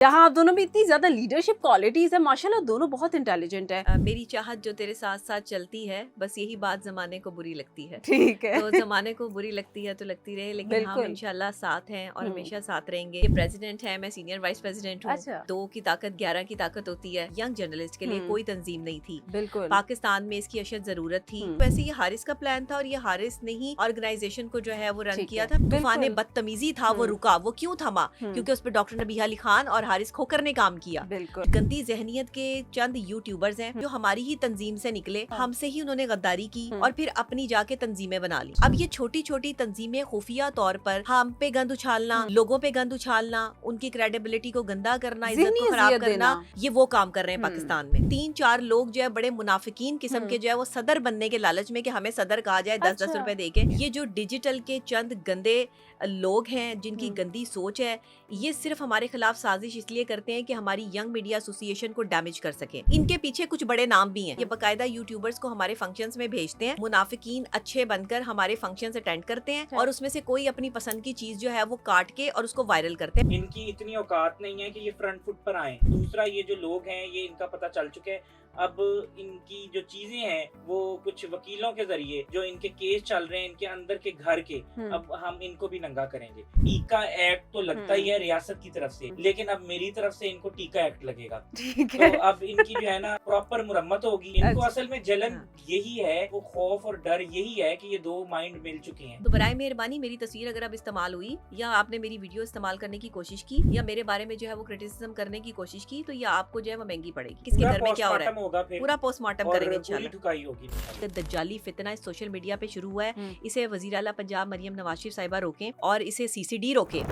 जहाँ आप दोनों में इतनी ज्यादा लीडरशिप क्वालिटीज है, माशाल्लाह दोनों बहुत इंटेलिजेंट है। मेरी चाहत जो तेरे साथ साथ चलती है, बस यही बात जमाने को बुरी लगती है। ठीक है। तो जमाने को बुरी लगती है तो लगती रहे, लेकिन हम बिल्कुल। इंशाल्लाह साथ हैं और हम्म। हमेशा साथ रहेंगे। ये प्रेसिडेंट है, मैं सीनियर वाइस प्रेसिडेंट हूँ। अच्छा। 2 की ताकत 11 की ताकत होती है। यंग जर्नलिस्ट के लिए कोई तंजीम नहीं थी। बिल्कुल। पाकिस्तान में इसकी अशद जरूरत थी। वैसे ये हारिस का प्लान था और ये हारिस ने ही ऑर्गेनाइजेशन को जो है वो रन ठीक किया है। था। बिल्कुल। तूफान बदतमीजी था, वो रुका। वो क्यों थमा? क्योंकि उस पर डॉक्टर नबीहा अली खान और हारिस खोकर ने काम किया। बिल्कुल। गंदी जहनियत के चंद यूट्यूबर्स हैं जो हमारी ही तंजीम से निकले, हमसे ही उन्होंने गद्दारी की और फिर अपनी जाके तंजीमें बना ली। अब ये छोटी छोटी तंजीमें खुफिया तौर पर हम पे गंद उछालना, लोगों पे गंद उछालना, उनकी क्रेडिबिलिटी को गंदा करना, इज्जत को खराब करना, ये वो काम कर रहे हैं पाकिस्तान में। 3-4 लोग जो है बड़े मुनाफिकीन किस्म के जो है वो सदर बनने के लालच में कि हमें सदर कहा जाए 10-10 रुपए देके। ये जो डिजिटल के चंद गंदे लोग हैं जिनकी गंदी सोच है, ये सिर्फ हमारे खिलाफ साजिश इसलिए करते हैं कि हमारी यंग मीडिया एसोसिएशन को डैमेज कर सके। इनके पीछे कुछ बड़े नाम भी हैं। ये बकायदा यूट्यूबर्स को हमारे फंक्शंस में भेजते हैं। मुनाफिकीन अच्छे बनकर हमारे फंक्शंस अटेंड करते हैं और उसमें से कोई अपनी पसंद की चीज जो है वो काट के और उसको वायरल करते हैं। इनकी इतनी औकात नहीं है कि ये फ्रंट फुट पर आए। दूसरा, ये जो लोग हैं ये इनका पता चल चुका है। अब इनकी जो चीजें हैं वो कुछ वकीलों के जरिए जो इनके केस चल रहे हैं इनके अंदर के घर के, अब हम इनको भी नंगा करेंगे। टीका एक्ट तो लगता ही है रियासत की तरफ से, लेकिन अब मेरी तरफ से इनको टीका एक्ट लगेगा। तो अब इनकी जो है ना प्रॉपर मुरम्मत होगी। इनको असल में जलन यही है, वो खौफ और डर यही है कि ये दो माइंड मिल चुके हैं। तो बराए मेहरबानी मेरी तस्वीर अगर अब इस्तेमाल हुई या आपने मेरी वीडियो इस्तेमाल करने की कोशिश की या मेरे बारे में जो है वो क्रिटिसिज्म करने की कोशिश की, तो ये आपको जो है वो महंगी पड़ेगी। किसके घर में क्या हो रहा है होगा, फिर पूरा पोस्टमार्टम करेंगे इंशाल्लाह। ठुकाई होगी। दज्जाली फितना इस सोशल मीडिया पे शुरू हुआ है। इसे वजीर आला पंजाब मरियम नवाज शरीफ साहिबा रोकें और इसे सीसीडी रोके।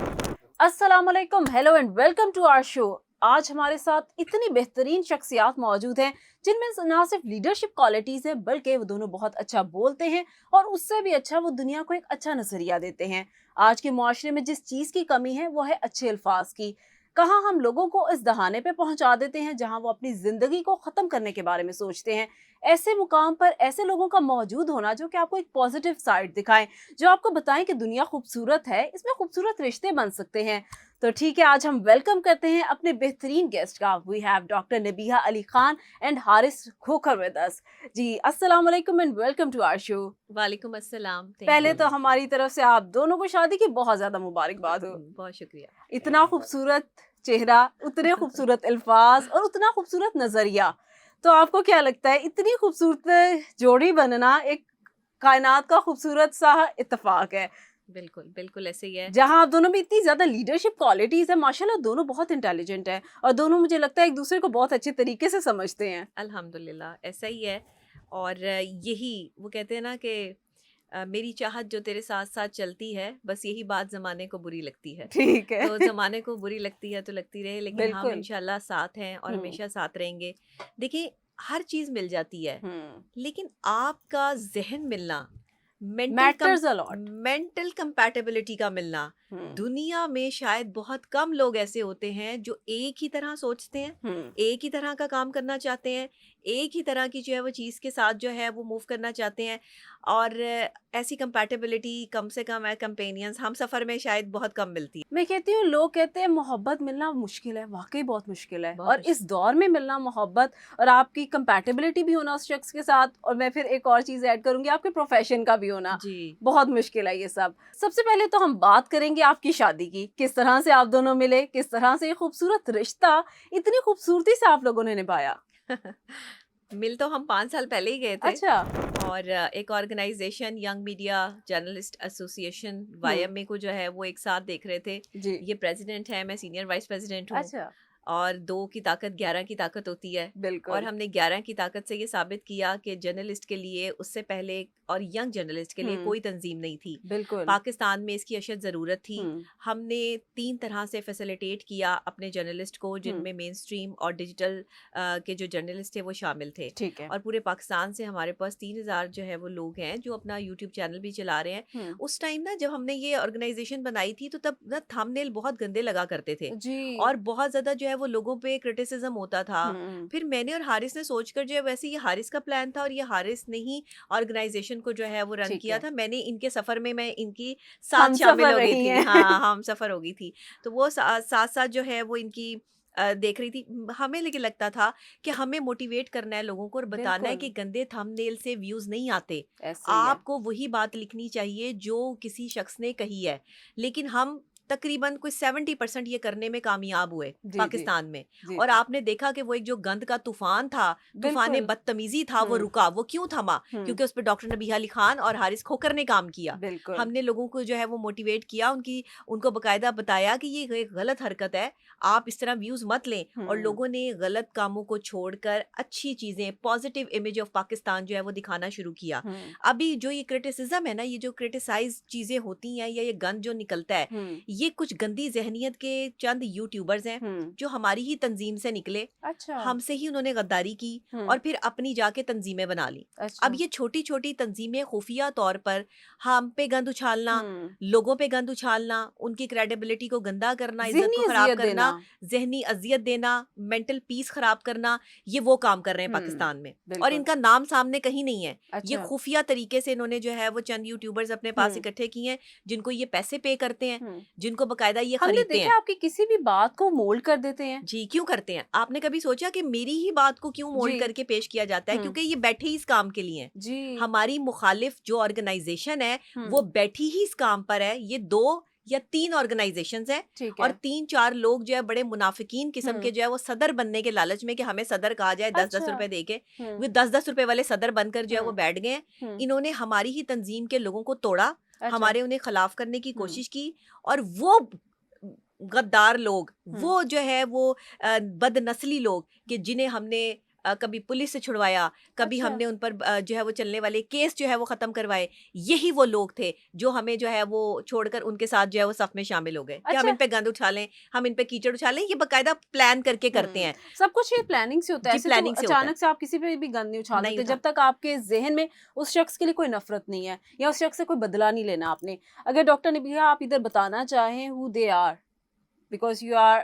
अस्सलाम वालेकुम, hello and welcome to our show. आज हमारे साथ इतनी बेहतरीन शख्सियात मौजूद हैं जिनमें ना सिर्फ लीडरशिप क्वालिटीज है बल्कि वो दोनों बहुत अच्छा बोलते हैं और उससे भी अच्छा वो दुनिया को एक अच्छा नजरिया देते हैं। आज के मुआशरे में जिस चीज की कमी है वो है अच्छे अल्फाज की। कहाँ हम लोगों को इस दहाने पे पहुंचा देते हैं जहां वो अपनी जिंदगी को खत्म करने के बारे में सोचते हैं। ऐसे मुकाम पर ऐसे लोगों का मौजूद होना जो कि आपको एक पॉजिटिव साइड दिखाएं, जो आपको बताएं कि दुनिया खूबसूरत है, इसमें खूबसूरत रिश्ते बन सकते हैं। तो ठीक है, आज हम वेलकम करते हैं अपने बेहतरीन गेस्ट का। We have doctor Nabiha Ali Khan and Haris Khokhar with us. जी अस्सलाम वालेकुम and welcome to our show. वालेकुम अस्सलाम। पहले तो हमारी तरफ से आप दोनों को शादी की बहुत ज्यादा मुबारकबाद हो। बहुत शुक्रिया। इतना खूबसूरत चेहरा, उतने खूबसूरत अल्फाज और उतना खूबसूरत नजरिया। तो आपको क्या लगता है इतनी खूबसूरत जोड़ी बनना एक कायनात का खूबसूरत सा इत्तेफाक है? बिल्कुल बिल्कुल ऐसे ही है। जहां आप दोनों में इतनी ज्यादा लीडरशिप क्वालिटीज है, माशाल्लाह दोनों बहुत इंटेलिजेंट है और दोनों मुझे लगता है एक दूसरे को बहुत अच्छे तरीके से समझते हैं। अल्हम्दुलिल्लाह ऐसा ही है। और यही वो कहते हैं ना कि मेरी चाहत जो तेरे साथ साथ चलती है, बस यही बात जमाने को बुरी लगती है। ठीक है। तो जमाने को बुरी लगती है तो लगती रहे, लेकिन हम इंशाल्लाह साथ हैं और हमेशा साथ रहेंगे। देखिए हर चीज मिल जाती है, लेकिन आपका जहन मिलना, matters a lot. Mental compatibility का मिलना, दुनिया में शायद बहुत कम लोग ऐसे होते हैं जो एक ही तरह सोचते हैं, एक ही तरह का काम करना चाहते हैं, एक ही तरह की जो है वो चीज़ के साथ जो है वो मूव करना चाहते हैं। और ऐसी कंपैटिबिलिटी कम से कम है, कंपेनियंस हम सफ़र में शायद बहुत कम मिलती है। मैं कहती हूँ लोग कहते हैं मोहब्बत मिलना मुश्किल है, वाकई बहुत मुश्किल है। बहुत और इस दौर में मिलना मोहब्बत और आपकी कंपैटिबिलिटी भी होना उस शख्स के साथ, और मैं फिर एक और चीज़ ऐड करूंगी आपके प्रोफेशन का भी होना, जी बहुत मुश्किल है ये सब। सबसे पहले तो हम बात करेंगे आपकी शादी की, किस तरह से आप दोनों मिले, किस तरह से ये खूबसूरत रिश्ता इतनी खूबसूरती से आप लोगों ने निभाया। मिल तो हम 5 साल पहले ही गए थे। अच्छा। और एक organisation young media journalist association YMA को जो है वो एक साथ देख रहे थे जी। ये प्रेसिडेंट है, मैं सीनियर वाइस प्रेसिडेंट हूँ। अच्छा। और 2 की ताकत 11 की ताकत होती है। बिल्कुल। और हमने 11 की ताकत से ये साबित किया कि जर्नलिस्ट के लिए उससे पहले और यंग जर्नलिस्ट के लिए कोई तंजीम नहीं थी। बिल्कुल। पाकिस्तान में इसकी अशद ज़रूरत थी। हमने 3 तरह से फैसिलिटेट किया अपने जर्नलिस्ट को, जिनमें मेन स्ट्रीम और डिजिटल के जो जर्नलिस्ट थे वो शामिल थे। ठीक है। और पूरे पाकिस्तान से हमारे पास 3000 जो है वो लोग हैं जो अपना यूट्यूब चैनल भी चला रहे हैं। उस टाइम ना जब हमने ये ऑर्गेनाइजेशन बनाई थी तो तब ना थंबनेल बहुत गंदे लगा करते थे जी। और बहुत ज़्यादा जो है वो लोगों पे क्रिटिसिज्म होता था। फिर मैंने और हारिस ने सोचकर जो है, वैसे ये हारिस का प्लान था और ये हारिस ने ही ऑर्गेनाइजेशन को जो है वो रन किया था। मैंने इनके सफर में मैं इनकी साथ शामिल हो गई थी। हाँ हम सफर हो गई थी। तो वो साथ साथ जो है वो इनकी देख रही थी, हमें लेकिन लगता था कि हमें मोटिवेट करना है लोगों को और बताना है बिल्कुल। कि गंदे थंबनेल से व्यूज नहीं आते। ऐसे ही है। आपको वही बात लिखनी चाहिए जो किसी शख्स ने कही है। लेकिन हम तकरीबन कोई 70% ये करने में कामयाब हुए जी, जी। पाकिस्तान में। जी, और जी। आपने देखा कि वो एक जो गंद का तूफान था, तूफान बिल्कुल। बदतमीजी था, वो हुँ। रुका। वो क्यों थमा? हुँ। क्योंकि उस पे डॉक्टर नबीहा अली खान और हारिस खोकर ने काम किया। बिल्कुल। हमने लोगों को जो है वो मोटिवेट किया, उनको बकायदा बताया कि ये एक गलत हरकत है, आप इस तरह व्यूज मत लें। और हुँ। लोगों ने गलत कामों को छोड़कर अच्छी चीजें, पॉजिटिव इमेज ऑफ पाकिस्तान जो है वो दिखाना शुरू किया। हुँ। अभी जो ये क्रिटिसिज्म है ना, ये जो क्रिटिसाइज चीजें होती हैं या ये गंद जो निकलता है, हुँ। ये कुछ गंदी जहनियत के चंद यूट्यूबर्स हैं हुँ। जो हमारी ही तंजीम से निकले, अच्छा। हमसे ही उन्होंने गद्दारी की हुँ। और फिर अपनी जाके तंजीमें बना ली। अच्छा। अब ये छोटी छोटी तंजीमें खुफिया तौर पर हम पे गंद उछालना, हुँ। लोगों पे गंद उछालना, उनकी क्रेडिबिलिटी को गंदा करना, इज्जत को ज़हनी खराब अज़ियत करना, देना। जहनी अजियत देना, मेंटल पीस खराब करना, ये वो काम कर रहे हैं हुँ। पाकिस्तान में। और बिल्कुल। इनका नाम सामने कहीं नहीं है। ये अच्छा। खुफिया तरीके से इन्होंने जो है वो चंद यूट्यूबर्स अपने पास हुँ। इकट्ठे किए हैं, जिनको ये पैसे पे करते हैं, हुँ। जिनको बकायदा ये हमने खरीदते देखा हैं। आपकी किसी भी बात को मोल्ड कर देते हैं। जी, क्यों करते हैं? आपने कभी सोचा कि मेरी ही बात को क्यों मोल्ड जी। करके पेश किया जाता है? हुँ। क्योंकि ये बैठे ही इस काम के लिए हैं। जी। हमारी मुखालिफ जो ऑर्गेनाइजेशन है, हुँ। वो बैठी ही इस काम पर है। ये 2 या 3 ऑर्गेनाइजेशंस हैं ठीक और है। 3-4 लोग जो है बड़े मुनाफिकीन किस्म हुँ। के जो है वो सदर बनने के लालच में कि हमें सदर कहा जाए 10-10 अच्छा। रुपए देके, हुँ। वो 10-10 रुपए वाले सदर बनकर जो है वो हुँ। बैठ गए हैं। हुँ। इन्होंने हमारी ही तंजीम के लोगों को तोड़ा, अच्छा। हमारे उन्हें खिलाफ करने की हुँ। कोशिश की। और वो गद्दार लोग, हुँ। वो जो है वो बदनस्ली लोग कि जिन्हें हमने कभी पुलिस से छुड़वाया, कभी अच्छा। हमने उन पर जो है वो चलने वाले केस जो है वो खत्म करवाए। यही वो लोग थे जो हमें जो है वो छोड़कर उनके साथ जो है वो सफ में शामिल हो गए कि हम अच्छा। इन पे गंद उछालें, हम इन पे कीचड़ उछालें। ये बकायदा प्लान करके करते हुँ। हैं। सब कुछ ये प्लानिंग से होता है। जी, ऐसे तो प्लानिंग से होता है। अचानक से आप किसी पे भी गन नहीं उछाल नहीं सकते उठा जब तक आपके ज़हन में उस शख्स के लिए कोई नफ़रत नहीं है या उस शख्स से कोई बदला नहीं लेना आपने। अगर डॉक्टर नबीहा आप इधर बताना चाहें who they are because you are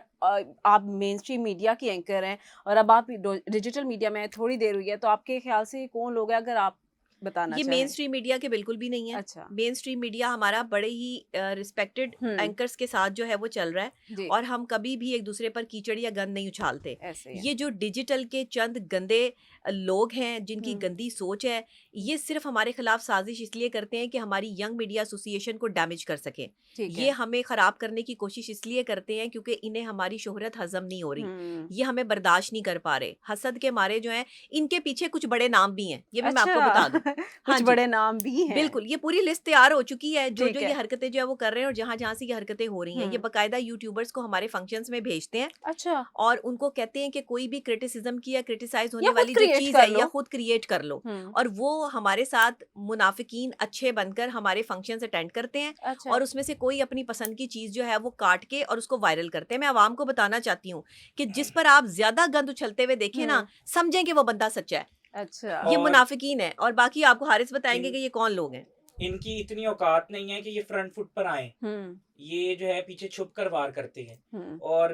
आप मेनस्ट्रीम मीडिया की एंकर हैं और अब आप डिजिटल मीडिया में थोड़ी देर हुई है, तो आपके ख़्याल से कौन लोग हैं अगर आप बताना ये चाहें? मेन स्ट्रीम मीडिया के बिल्कुल भी नहीं है। अच्छा। मेन स्ट्रीम मीडिया हमारा बड़े ही रिस्पेक्टेड हुँ। एंकर्स के साथ जो है वो चल रहा है जी। और हम कभी भी एक दूसरे पर कीचड़ या गंद नहीं उछालते। ऐसे ही है। ये जो डिजिटल के चंद गंदे लोग हैं जिनकी हुँ। गंदी सोच है, ये सिर्फ हमारे खिलाफ साजिश इसलिए करते हैं कि हमारी यंग मीडिया एसोसिएशन को डैमेज कर सकें। ठीक ये है। हमें खराब करने की कोशिश इसलिए करते हैं क्योंकि इन्हें हमारी शोहरत हजम नहीं हो रही। हुँ। ये हमें बर्दाश्त नहीं कर पा रहे। हसद के मारे जो हैं, इनके पीछे कुछ बड़े नाम भी हैं। ये भी मैं आपको अच्छा। बता दूं। हाँ कुछ जी, बड़े नाम भी हैं। बिल्कुल, ये पूरी लिस्ट तैयार हो चुकी है, ठीक जो-जो ये है। हरकतें जो है वो कर रहे हैं और जहाँ-जहाँ से ये हरकतें हो रही हैं। ये हुँ। बाकायदा यूट्यूबर्स को हमारे फंक्शंस में भेजते हैं अच्छा। और उनको कहते हैं कि कोई भी क्रिटिसिज्म की या क्रिटिसाइज़ या होने खुद वाली जो क्रिएट चीज़ कर है लो। या खुद क्रिएट कर लो। हुँ। और वो हमारे साथ मुनाफिकीन अच्छे बनकर हमारे फंक्शंस अटेंड करते हैं अच्छा। और उसमें से कोई अपनी पसंद की चीज़ जो है वो काट के और उसको वायरल करते हैं। मैं अवाम को बताना चाहती हूँ कि जिस पर आप ज़्यादा गंद उछलते हुए देखें ना, हुँ। समझें कि वो बंदा सच्चा है। अच्छा। ये और मुनाफिकीन है और बाकी आपको हारिस बताएँगे इन कि ये कौन लोग हैं। इनकी इतनी औकात नहीं है कि ये फ्रंट फुट पर आएँ। हुँ। ये जो है पीछे छुप कर वार करते हैं हुँ। और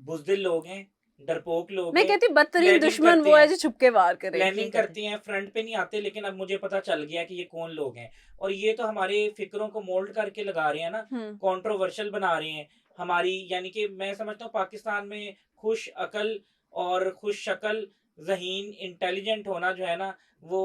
बुज़दिल लोग हैं, डरपोक लोग मैं हैं, कहती हूँ बदतरीन प्लानिंग दुश्मन करते वो है हैं। जो छुप के वार करे। प्लानिंग ठीक है। करते हैं, फ्रंट पे नहीं आते, लेकिन अब मुझे पता चल गया कि ये कौन लोग हैं। और ये तो हमारे फ़िक्रों को मोल्ड करके लगा रहे हैं ना, हुँ। कंट्रोवर्शियल बना रहे हैं। हमारी यानी कि मैं समझता हूँ पाकिस्तान में खुश अकल और खुश शक्ल, ज़हीन, इंटेलिजेंट होना जो है ना, वो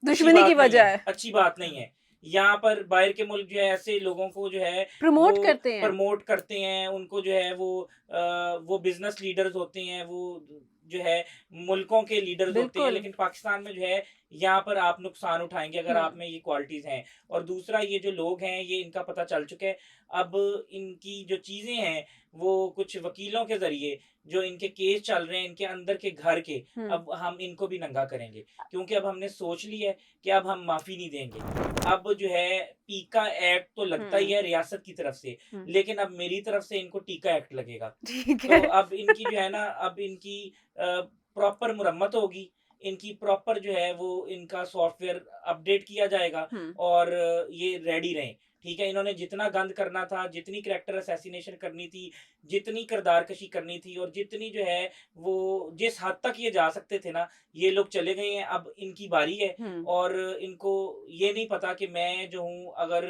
अच्छी दुश्मनी की बात नहीं वजह है, है। अच्छी बात नहीं है। यहाँ पर बाहर के मुल्क जो है ऐसे लोगों को जो है वो प्रमोट करते हैं। प्रमोट करते हैं, उनको जो है वो बिज़नेस लीडर्स होते हैं, वो जो है मुल्कों के लीडर्स होते हैं, बिल्कुल। लेकिन पाकिस्तान में जो है यहाँ पर आप नुकसान उठाएँगे अगर हुँ। आप में ये क्वालिटीज़ हैं। और दूसरा ये जो लोग हैं, ये इनका पता चल चुका है। अब इनकी जो चीज़ें हैं, वो कुछ वकीलों के ज़रिए जो इनके केस चल रहे हैं, इनके अंदर के घर के, हुँ। अब हम इनको भी नंगा करेंगे। क्योंकि अब हमने सोच लिया है कि अब हम माफ़ी नहीं देंगे। अब जो है टीका एक्ट तो लगता ही हुँ। है रियासत की तरफ से, हुँ। लेकिन अब मेरी तरफ से इनको टीका एक्ट लगेगा। ठीक तो है। अब इनकी जो है ना, अब इनकी प्रॉपर मुरम्मत होगी, इनकी प्रॉपर जो है वो इनका सॉफ्टवेयर अपडेट किया जाएगा हुँ। और ये रेडी रहें। ठीक है? इन्होंने जितना गंद करना था, जितनी कैरेक्टर असैसिनेशन करनी थी, जितनी किरदारकशी करनी थी और जितनी जो है वो जिस हद तक ये जा सकते थे ना, ये लोग चले गए हैं। अब इनकी बारी है हुँ। और इनको ये नहीं पता कि मैं जो हूँ अगर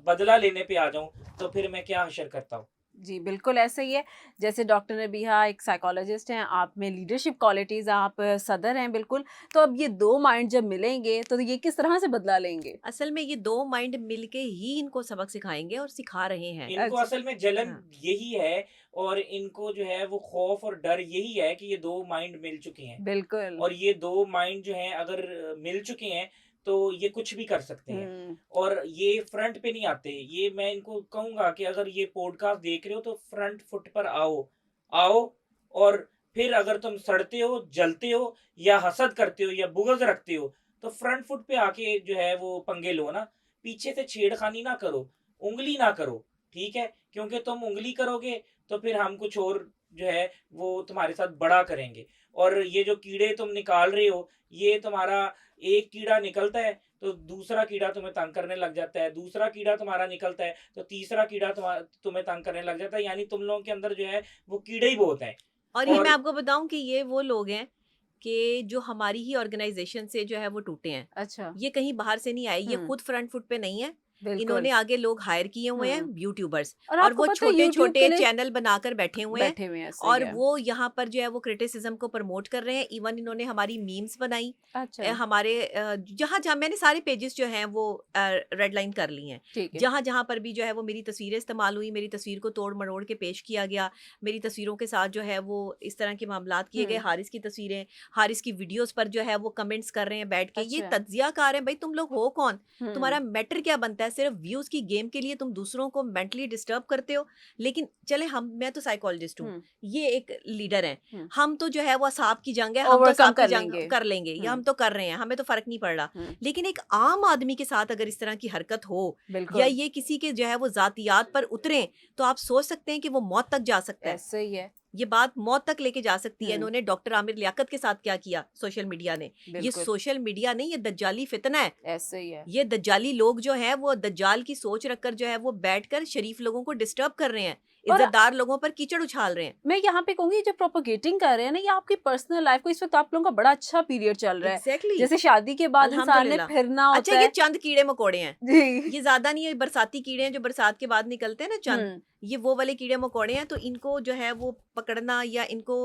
बदला लेने पे आ जाऊँ, तो फिर मैं क्या हशर करता हूँ। जी, बिल्कुल ऐसा ही है। जैसे डॉक्टर नबीहा एक साइकोलॉजिस्ट हैं, आप में लीडरशिप क्वालिटीज़, आप सदर हैं बिल्कुल। तो अब ये 2 माइंड जब मिलेंगे, तो ये किस तरह से बदला लेंगे? असल में ये 2 माइंड मिलके ही इनको सबक सिखाएँगे और सिखा रहे हैं। इनको अच्छा। असल में जलन हाँ। यही है, और इनको जो है वो खौफ और डर यही है कि ये 2 माइंड मिल चुके हैं। बिल्कुल। और ये 2 माइंड जो हैं अगर मिल चुके हैं, तो ये कुछ भी कर सकते हैं। हुँ, और ये फ्रंट पे नहीं आते। ये मैं इनको कहूँगा कि अगर ये पॉडकास्ट देख रहे हो तो फ्रंट फुट पर आओ। आओ, और फिर अगर तुम सड़ते हो, जलते हो या हसद करते हो या बुग़्ज़ रखते हो, तो फ्रंट फुट पे आके जो है वो पंगे लो ना। पीछे से छेड़खानी ना करो, उँगली ना करो, ठीक है? क्योंकि तुम उँगली करोगे तो फिर हम कुछ और जो है वो तुम्हारे साथ बड़ा करेंगे। और ये जो कीड़े तुम निकाल रहे हो, ये तुम्हारा एक कीड़ा निकलता है तो दूसरा कीड़ा तुम्हें तंग करने लग जाता है, दूसरा कीड़ा तुम्हारा निकलता है तो तीसरा कीड़ा तुम्हें तंग करने लग जाता है, यानी तुम लोगों के अंदर जो है वो कीड़े ही बहुत हैं। और ये मैं और आपको बताऊँ कि ये वो लोग हैं कि जो हमारी ही ऑर्गेनाइज़ेशन से जो है वो टूटे हैं। अच्छा। ये कहीं बाहर से नहीं आए, ये हुँ, खुद फ्रंट फुट पे नहीं है। बिल्कुल। इन्होंने आगे लोग हायर किए हुए हैं हुँ, यूट्यूबर्स, और और आपको वो पता है यूट्यूब के छोटे-छोटे लिए चैनल बनाकर बैठे हुए हैं, बैठे हुए हैं, सही और है। वो यहाँ पर जो है वो क्रिटिसिज्म को प्रमोट कर रहे हैं। इवन इन्होंने हमारी मीम्स बनाई, अच्छा, हमारे जहाँ-जहाँ मैंने सारे पेजेस जो हैं वो रेड लाइन कर ली हैं। ठीक है। जहाँ-जहाँ पर भी जो है वो मेरी तस्वीरें इस्तेमाल हुई, मेरी तस्वीर को तोड़-मरोड़ के पेश किया गया, मेरी तस्वीरों के साथ जो है वो इस तरह के मामलात किए गए। हुँ, हारिस की तस्वीरें, हारिस की वीडियोज़ पर जो है वो कमेंट्स कर रहे हैं बैठ के। ये अच्छा। तज्ज़ियाकार हैं, भई तुम लोग हो कौन? हुँ, तुम्हारा मैटर क्या बनता है? सिर्फ व्यूज़ की गेम के लिए तुम दूसरों को मेंटली डिस्टर्ब करते हो। लेकिन चले, हम मैं तो साइकोलॉजिस्ट हूँ, हुँ, ये एक लीडर हैं। हुँ। हम तो जो है वो असाब की जंग है, हम तो ओवरकम असाब की कर जंग लेंगे। कर लेंगे, या हुँ, हम तो कर रहे हैं, हमें तो फ़र्क नहीं पड़ रहा। हुँ, लेकिन एक आम आदमी के साथ अगर इस तरह की हरकत हो, या बिल्कुल, ये किसी के जो है वो ज़ातियात पर उतरें, तो आप सोच सकते हैं कि वो मौत तक जा सकता है। ऐसे ही है। ये बात मौत तक लेके जा सकती है। हुँ, इन्होंने डॉक्टर आमिर लियाकत के साथ क्या किया सोशल मीडिया ने। ये बिल्कुल, सोशल मीडिया नहीं, ये दज्जाली फितना है। ऐसे ही है। ये दज्जाली लोग जो हैं वो दज्जाल की सोच रखकर जो है वो बैठकर शरीफ लोगों को डिस्टर्ब कर रहे हैं, और इज्जतदार लोगों पर कीचड़ उछाल रहे हैं। मैं यहाँ पे कहूँगी जो प्रोपेगेटिंग कर रहे हैं ना, ये आपकी पर्सनल लाइफ को इस वक़्त आप लोगों का बड़ा अच्छा पीरियड चल रहा है। एग्जैक्टली, जैसे शादी के बाद इंसान ने अल्हम्दुलिल्लाह। फिरना अच्छा, होता ये है। चंद कीड़े मकोड़े हैं, जी। ये ज्यादा नहीं है। बरसाती कीड़े हैं जो बरसात के बाद निकलते हैं ना, चंद, हुँ, ये वो वाले कीड़े मकोड़े हैं। तो इनको जो है वो पकड़ना या इनको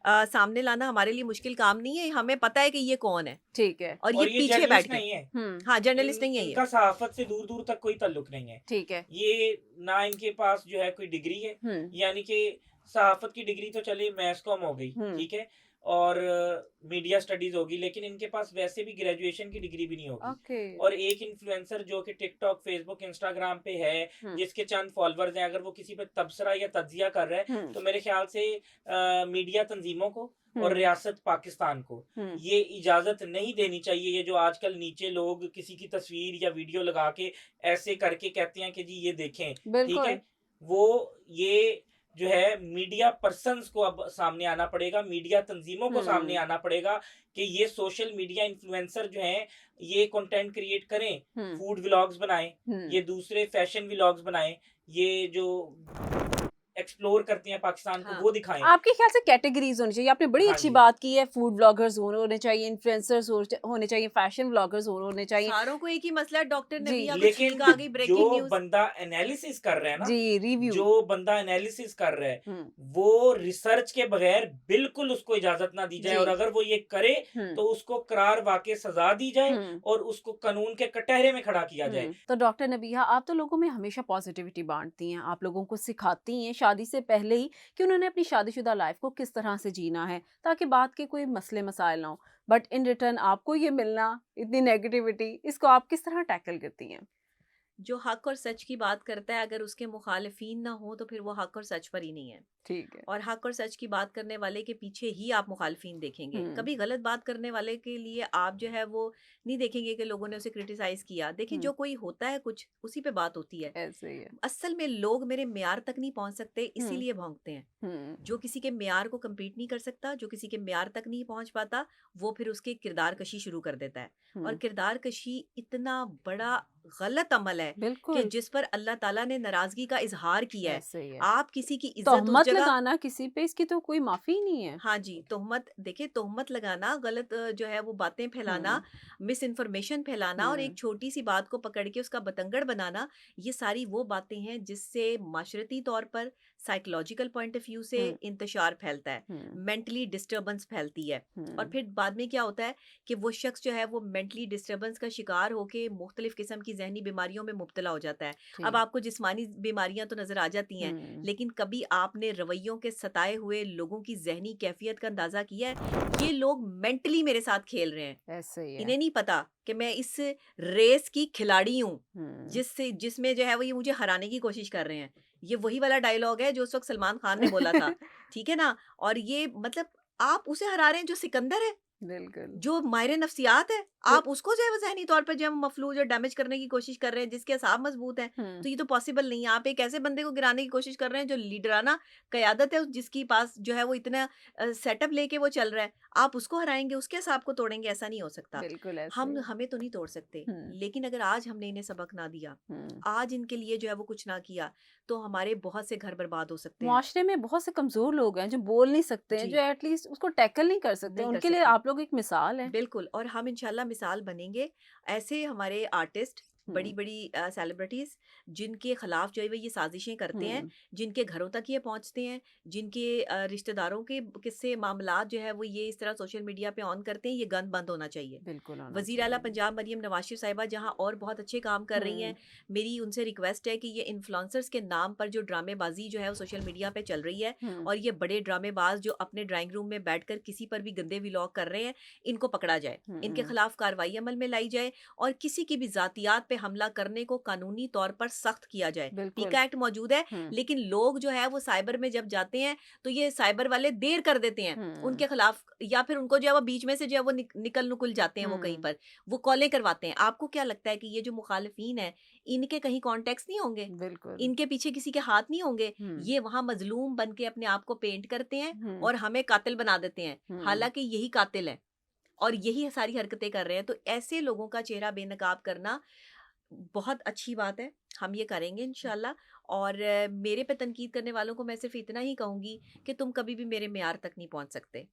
सामने लाना हमारे लिए मुश्किल काम नहीं है। हमें पता है कि ये कौन है, ठीक है। और ये और ये पीछे बैठ जर्नलिस्ट के। नहीं है। हुँ, हाँ, जर्नलिस्ट नहीं है ये। इनका सहाफ़त से दूर-दूर तक कोई ताल्लुक नहीं है। ठीक है। ये ना इनके पास जो है कोई डिग्री है, हुँ, यानी कि सहाफ़त की डिग्री तो चलिए मैस कॉम हो गई, हुँ, ठीक है? और मीडिया स्टडीज़ होगी, लेकिन इनके पास वैसे भी ग्रेजुएशन की डिग्री भी नहीं होगी। ओके। और एक इन्फ्लुएंसर जो कि टिकटॉक, फेसबुक, इंस्टाग्राम पे है, हुँ, जिसके चंद फॉलोअर्स हैं, अगर वो किसी पे तबसरा या तज्ज़िया कर रहा है, हुँ, तो मेरे ख़्याल से मीडिया तंज़ीमों को और हुँ, रियासत पाकिस्तान को हुँ, ये इजाज़त नहीं देनी चाहिए। ये जो आजकल नीचे लोग किसी की तस्वीर या वीडियो लगा के ऐसे करके कहते हैं कि जी ये देखें, ठीक बिल्कुल। है? वो ये जो है मीडिया पर्सन्स को अब सामने आना पड़ेगा, मीडिया तंज़ीमों को सामने हुँ, आना पड़ेगा कि ये सोशल मीडिया इन्फ्लुएंसर जो हैं, ये कंटेंट क्रिएट करें, हुँ, फूड व्लॉग्स बनाएँ, हुँ। ये दूसरे फैशन व्लॉग्स बनाएँ, ये जो एक्सप्लोर करते हैं पाकिस्तान को हाँ। वो दिखाएँ। आपके ख्याल से कैटेगरीज होनी चाहिए। आपने बड़ी हाँ अच्छी जी। बात की है। फूड ब्लॉगर्स होने चाहिए, इन्फ्लुएंसर्स होने चाहिए, फैशन ब्लॉगर्स होने चाहिए। सारों को एक ही मसला है, डॉक्टर जी। नबिया को लेकिन छींक आ गई, ब्रेकिंग जो न्यूज़। बंदा एनालिसिस कर रहा है ना, जी, रिव्यू। जो बंदा एनालिसिस कर रहा है, हुँ, वो रिसर्च के बगैर बिल्कुल उसको इजाज़त ना दी जाए, जी। और अगर वो ये करे हुँ, तो उसको करार वाक़ई सज़ा दी जाए हुँ, और उसको कानून के कटहरे में खड़ा किया जाए। हुँ। तो डॉक्टर नबीहा, आप तो लोगों में हमेशा पॉजिटिविटी बाँटती हैं। आप लोगों को सिखाती हैं शादी से पहले ही कि उन्होंने अपनी शादीशुदा लाइफ को किस तरह से जीना है, ताकि बाद के कोई मसले मसाइल ना हो। बट इन रिटर्न आपको ये मिलना, इतनी नेगेटिविटी, इसको आप किस तरह टैकल करती हैं? जो हक और सच की बात करता है, अगर उसके मुखालिफिन ना हो तो फिर वो हक और सच पर ही नहीं है। ठीक है। और हक और सच की बात करने वाले के पीछे ही आप मुखालफिन देखेंगे। हुँ, कभी गलत बात करने वाले के लिए आप जो है वो नहीं देखेंगे कि लोगों ने उसे क्रिटिसाइज किया। देखिए, हुँ। जो कोई होता है कुछ, उसी पे बात होती है। ऐसे ही है। असल में लोग मेरे म्यार तक नहीं पहुंच सकते, हुँ, इसीलिए भौंकते हैं। हुँ, जो किसी के म्यार को कंप्लीट नहीं कर सकता, जो किसी के म्यार तक नहीं पहुंच पाता, वो फिर उसके किरदार कशी शुरू कर देता है। और हुँ। किरदार कशी इतना बड़ा गलत अमल है कि बिल्कुल, जिस पर अल्लाह ताला ने नाराजगी का इजहार किया है। ऐसे ही है। आप किसी की इज्जत उस तोहमत जगह, लगाना किसी पे, इसकी तो कोई माफ़ी ही नहीं है। हाँ जी, तोहमत, देखिए तोहमत लगाना, गलत जो है वो बातें फैलाना, हुँ, मिस इन्फॉर्मेशन फैलाना, और हुँ, एक छोटी सी बात को पकड़ के उसका बतंगड़ बनाना, ये सारी वो बातें हैं जिससे माशरती तौर पर, साइकोलॉजिकल पॉइंट ऑफ व्यू से इंतशार फैलता है, मेंटली डिस्टर्बेंस फैलती है, और फिर बाद में क्या होता है कि वो शख्स जो है वो मेंटली डिस्टर्बेंस का शिकार होके मुख्तलिफ किस्म की जहनी बीमारियों में मुब्तला हो जाता है। अब आपको जिस्मानी बीमारियां तो नजर आ जाती हैं, लेकिन कभी आपने रवैयों के सताए हुए लोगों की जहनी कैफियत का अंदाजा किया है? ये लोग मेंटली मेरे साथ खेल रहे हैं, ऐसे ही है। इन्हें नहीं पता कि मैं इस रेस की खिलाड़ी हूँ जिसमें जो है वो ये मुझे हराने की कोशिश कर रहे हैं। ये वही वाला डायलॉग है जो उस वक्त सलमान खान ने बोला था, ठीक है ना? और ये मतलब आप उसे हरा रहे हैं जो सिकंदर है, बिल्कुल, जो माहिर नफ्सियात है, आप उसको जो है वो ज़हनी तौर पर जो है मफलूज और डैमेज करने की कोशिश कर रहे हैं, जिसके असाब मजबूत हैं। तो ये तो पॉसिबल नहीं है। आप एक ऐसे बंदे को गिराने की कोशिश कर रहे हैं जो लीडराना क़यादत है, जिसकी पास जो है वो इतना सेटअप लेके वो चल रहा है। आप उसको हराएंगे, उसके असाब को तोड़ेंगे, ऐसा नहीं हो सकता। बिल्कुल ऐसे हम ही। हमें तो नहीं तोड़ सकते, लेकिन अगर आज हमने इन्हें सबक ना दिया, आज इनके लिए जो है वो कुछ ना किया, तो हमारे बहुत से घर बर्बाद हो सकते हैं। मुआशरे में बहुत से कमजोर लोग हैं जो बोल नहीं सकते हैं, जी। जो एटलीस्ट उसको टैकल नहीं कर सकते, नहीं कर उनके लिए सकते। आप लोग एक मिसाल हैं। बिल्कुल, और हम इंशाल्लाह मिसाल बनेंगे। ऐसे हमारे आर्टिस्ट, बड़ी बड़ी सेलिब्रिटीज जिनके खिलाफ जो है वो ये साजिशें करते हैं, जिनके घरों तक ये पहुंचते हैं, जिनके रिश्तेदारों के किस्से मामलात जो है वो ये इस तरह सोशल मीडिया पे ऑन करते हैं, ये गंद बंद होना चाहिए। बिल्कुल होना वजीर आला चाहिए। पंजाब मरियम नवाज शरीफ साहिबा जहां और बहुत अच्छे काम कर रही हैं, मेरी उनसे रिक्वेस्ट है कि ये इन्फ्लुएंसर्स के नाम पर जो ड्रामेबाजी जो है वो सोशल मीडिया पे चल रही है, और ये बड़े ड्रामेबाज जो अपने ड्राइंग रूम में बैठकर किसी पर भी गंदे व्लॉग कर रहे हैं, इनको पकड़ा जाए, इनके खिलाफ कार्रवाई अमल में लाई जाए, और किसी की भी जातियात पे हमला करने को कानूनी तौर पर सख्त किया जाए। पीका एक्ट मौजूद है, लेकिन लोग जो है वो साइबर में जब जाते हैं तो ये साइबर वाले देर कर देते हैं उनके खिलाफ, या फिर उनको जो है वो बीच में से जो है वो निकल नुकल जाते हैं, वो कहीं पर वो कॉलें करवाते हैं। आपको क्या लगता है कि ये जो मुखालिफिन है, इनके कहीं कॉन्टेक्ट नहीं होंगे? बिल्कुल, इनके पीछे किसी के हाथ नहीं होंगे? ये वहां मजलूम बन के अपने आप को पेंट करते हैं और हमें कातिल बना देते हैं, हालांकि यही कातिल है और यही सारी हरकतें कर रहे हैं। तो ऐसे लोगों का चेहरा बेनकाब करना बहुत अच्छी बात है, हम ये करेंगे इंशाल्लाह। और मेरे पे तनकीद करने वालों को मैं सिर्फ इतना ही कहूंगी कि तुम कभी भी मेरे मेयार तक नहीं पहुंच सकते।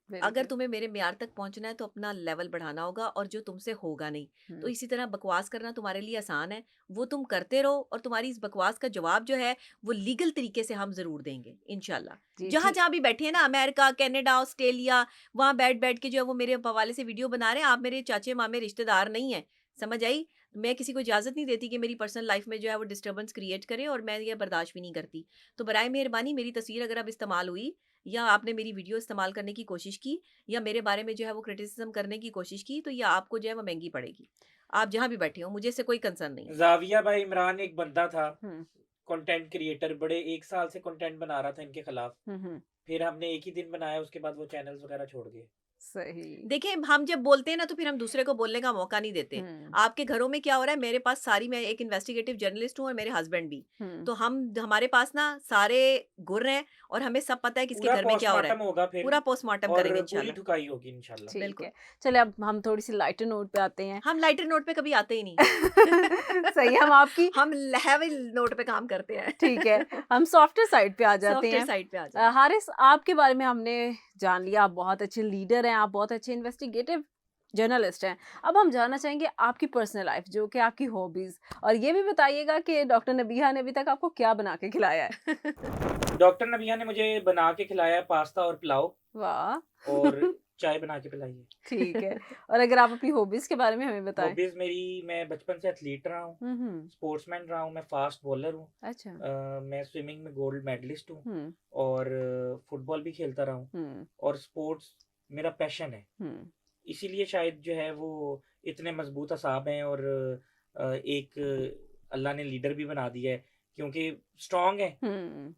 अगर तुम्हें मेरे मेयार तक पहुंचना है तो अपना लेवल बढ़ाना होगा, और जो तुमसे होगा नहीं। तो इसी तरह बकवास करना तुम्हारे लिए आसान है, वो तुम करते रहो, और तुम्हारी इस बकवास का जवाब जो है वो लीगल तरीके से हम जरूर देंगे इंशाल्लाह। जहां जहां भी बैठे हैं ना, अमेरिका, कनाडा, ऑस्ट्रेलिया, वहां बैठ बैठ के जो है वो मेरे हवाले से वीडियो बना रहे हैं। आप मेरे चाचे मामे रिश्तेदार नहीं है, समझ आई? मैं किसी को इजाज़त नहीं देती कि मेरी पर्सनल लाइफ में जो है वो डिस्टर्बेंस क्रिएट करे, और मैं ये बर्दाश्त भी नहीं करती। तो बराए मेहरबानी मेरी तस्वीर अगर अब इस्तेमाल हुई, या आपने मेरी वीडियो इस्तेमाल करने की कोशिश की, या मेरे बारे में जो है वो क्रिटिसिज्म करने की कोशिश की, तो ये आपको जो है वो महंगी पड़ेगी। आप जहां भी बैठे हो, मुझे इससे कोई कंसर्न नहीं है। जाविया भाई इमरान एक बंदा था, कंटेंट क्रिएटर, बड़े 1 साल से कंटेंट बना रहा था इनके खिलाफ। फिर हमने एक ही दिन बनाया, उसके बाद वो चैनल्स वगैरह छोड़ गए। सही। देखिए, हम जब बोलते हैं ना तो फिर हम दूसरे को बोलने का मौका नहीं देते। आपके घरों में क्या हो रहा है, मेरे पास सारी, मैं एक इन्वेस्टिगेटिव जर्नलिस्ट हूँ और मेरे हस्बैंड भी, तो हमारे पास ना सारे गुर हैं और हमें सब पता है किसके घर में क्या हो रहा है। होगा, फिर पूरा पोस्टमार्टम करेंगे पूरी इंशाल्लाह। ठुकाई होगी इंशाल्लाह। ठीक बिल्कुल। है, चले अब हम थोड़ी सी लाइटर नोट पे आते हैं। हम लाइटर नोट पे कभी आते ही नहीं। सही है, हम आपकी हम हैवी नोट पे काम करते हैं। ठीक है, हम सॉफ्टवेयर साइड पे आ जाते सॉफ्टवेयर हैं। साइड पे आ जाते हारिस, आपके बारे में हमने जान लिया, आप बहुत अच्छे लीडर हैं, आप बहुत अच्छे इन्वेस्टिगेटिव जर्नलिस्ट हैं। अब हम जानना चाहेंगे आपकी पर्सनल लाइफ, जो कि आपकी हॉबीज, और ये भी बताइएगा कि डॉक्टर नबिहा ने अभी तक आपको क्या बना के खिलाया है। डॉक्टर नबिया ने मुझे बना के खिलाया पास्ता और पुलाव, वाह। और चाय बना के पिलाई है। ठीक है, और अगर आप अपनी हॉबीज के बारे में हमें बताएं। हॉबीज मेरी, मैं बचपन से एथलीट रहा हूँ, स्पोर्ट्समैन रहा हूँ, मैं फास्ट बॉलर हूँ। अच्छा। मैं स्विमिंग में गोल्ड मेडलिस्ट हूँ, और फुटबॉल भी खेलता रहा हूँ, और स्पोर्ट्स मेरा पैशन है। इसीलिए शायद जो है वो इतने मजबूत असाब हैं, और एक अल्लाह ने लीडर भी बना दिया है, क्योंकि स्ट्रांग है।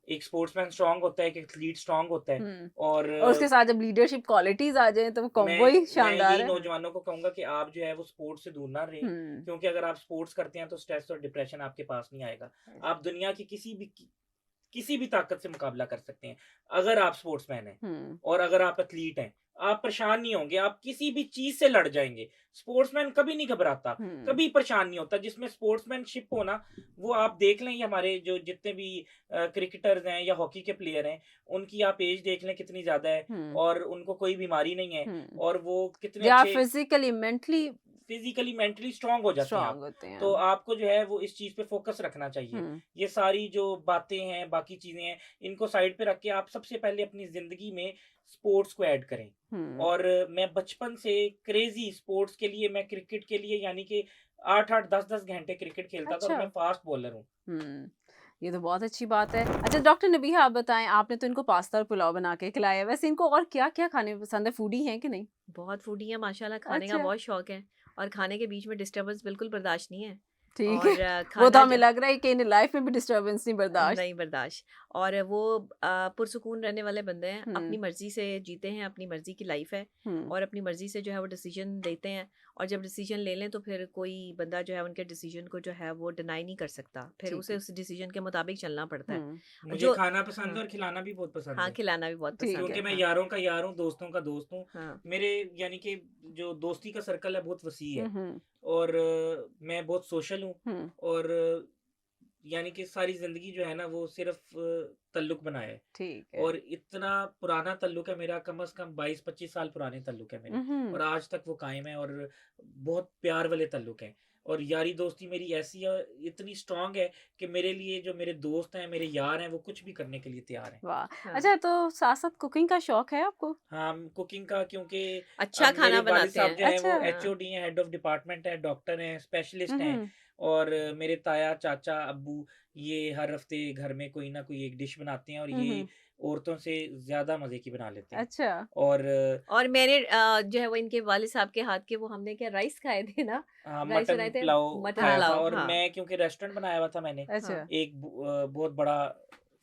एक स्पोर्ट्समैन स्ट्रांग होता है, एक एथलीट स्ट्रांग होता है, और उसके साथ जब लीडरशिप क्वालिटीज आ जाए तो वो कॉम्बो ही शानदार है। मैं नौजवानों को कहूंगा कि आप जो है वो स्पोर्ट्स से दूर ना रहें, क्योंकि अगर आप स्पोर्ट्स करते हैं तो स्ट्रेस और डिप्रेशन आपके पास नहीं आएगा। आप दुनिया की किसी भी ताकत से मुकाबला कर सकते हैं अगर आप स्पोर्ट्समैन हैं, और अगर आप एथलीट हैं, आप परेशान नहीं होंगे, आप किसी भी चीज से लड़ जाएंगे। स्पोर्ट्समैन कभी नहीं घबराता, कभी परेशान नहीं होता। जिसमें स्पोर्ट्समैनशिप हो ना, वो आप देख लें, हमारे जो जितने भी क्रिकेटर्स हैं या हॉकी के प्लेयर हैं, उनकी आप एज देख लें कितनी ज्यादा है, और उनको कोई बीमारी नहीं है, और वो कितने अच्छे physically mentally physically mentally strong हो जाते हैं स्ट्रांग आप। होते हैं। तो आपको जो है वो इस चीज पे फोकस रखना चाहिए। ये सारी जो बातें हैं, बाकी चीजें हैं, इनको साइड पे रख के आप सबसे पहले अपनी जिंदगी में स्पोर्ट्स को ऐड करें। और मैं बचपन से क्रेजी स्पोर्ट्स के लिए, मैं क्रिकेट के लिए यानी कि 8-8 10-10 घंटे क्रिकेट खेलता था, और अच्छा। मैं फास्ट बॉलर हूँ। ये तो बहुत अच्छी बात है। अच्छा डॉक्टर नबीहा, आप बताएं, आपने तो इनको पास्ता और पुलाव बना के खिलाया है, वैसे इनको और क्या क्या खाने में पसंद है? फूडी हैं कि नहीं? बहुत फूडी है माशाल्लाह, खाने का अच्छा। बहुत शौक है, और खाने के बीच में डिस्टर्बेंस बिल्कुल बर्दाश्त नहीं है। ठीक है। और वो तो खाना हमें लग रहा है कि इन लाइफ में भी डिस्टर्बेंस नहीं बर्दाश्त। नहीं बर्दाश्त। और वो पुरसुकून रहने वाले बंदे हैं, अपनी हम्म। मर्जी से जीते हैं, अपनी मर्जी की लाइफ है, हम्म। और अपनी मर्जी से जो है वो डिसीजन लेते हैं। और जब डिसीजन ले लें तो फिर कोई बंदा जो है उनके डिसीजन को जो है वो डिनाई नहीं कर सकता, फिर ठीक उसे है। उस डिसीजन के मुताबिक चलना पड़ता है। मुझे जो खाना पसंद है हाँ और खिलाना भी बहुत पसंद हाँ, है, खिलाना भी बहुत ठीक पसंद क्योंकि है। मैं हाँ यारों का यार हूँ, दोस्तों का दोस्त हूँ। हाँ। मेरे यानी कि जो दोस्ती का सर्कल है बहुत वसी है, हम्म। और मैं बहुत सोशल हूँ। हम्म। और यानी कि सारी जिंदगी जो है ना वो सिर्फ तल्लुक बनाया है। ठीक है। और इतना पुराना तल्लुक है मेरा, कम से कम 22-25 साल पुराने तल्लुक है मेरे, हम्म। और आज तक वो कायम है, और बहुत प्यार वाले तल्लुक हैं। और यारी दोस्ती मेरी ऐसी है, इतनी स्ट्रांग है कि मेरे लिए जो मेरे दोस्त हैं, मेरे यार हैं, वो कुछ भी करने के लिए तैयार हैं। वाह। हाँ, अच्छा, तो साथ साथ कुकिंग का शौक है आपको? हाँ, कुकिंग का, क्योंकि अच्छा अब मेरे खाना वालिद बनाते साहब हैं। जो हैं वो अच्छा। हाँ एचओडी हैं, हेड ऑफ डिपार्टमेंट हैं, डॉक्टर हैं, स्पेशलिस्ट हैं। हम्म। और मेरे ताया, चाचा, अब्बू ये हर हफ्ते घर में कोई ना कोई एक डिश बनाते हैं, और ये हम्म। औरतों से ज़्यादा मज़े की बना लेते हैं। अच्छा। और और मैंने जो है वो इनके वालिद साहब के हाथ के वो हमने क्या राइस खाए थे ना, हाँ, राइस मटन बनाए थे, पुलाव मटन खाया था। पुलाव। और हाँ मैं क्योंकि रेस्टोरेंट बनाया हुआ था मैंने, अच्छा। हाँ एक बहुत बड़ा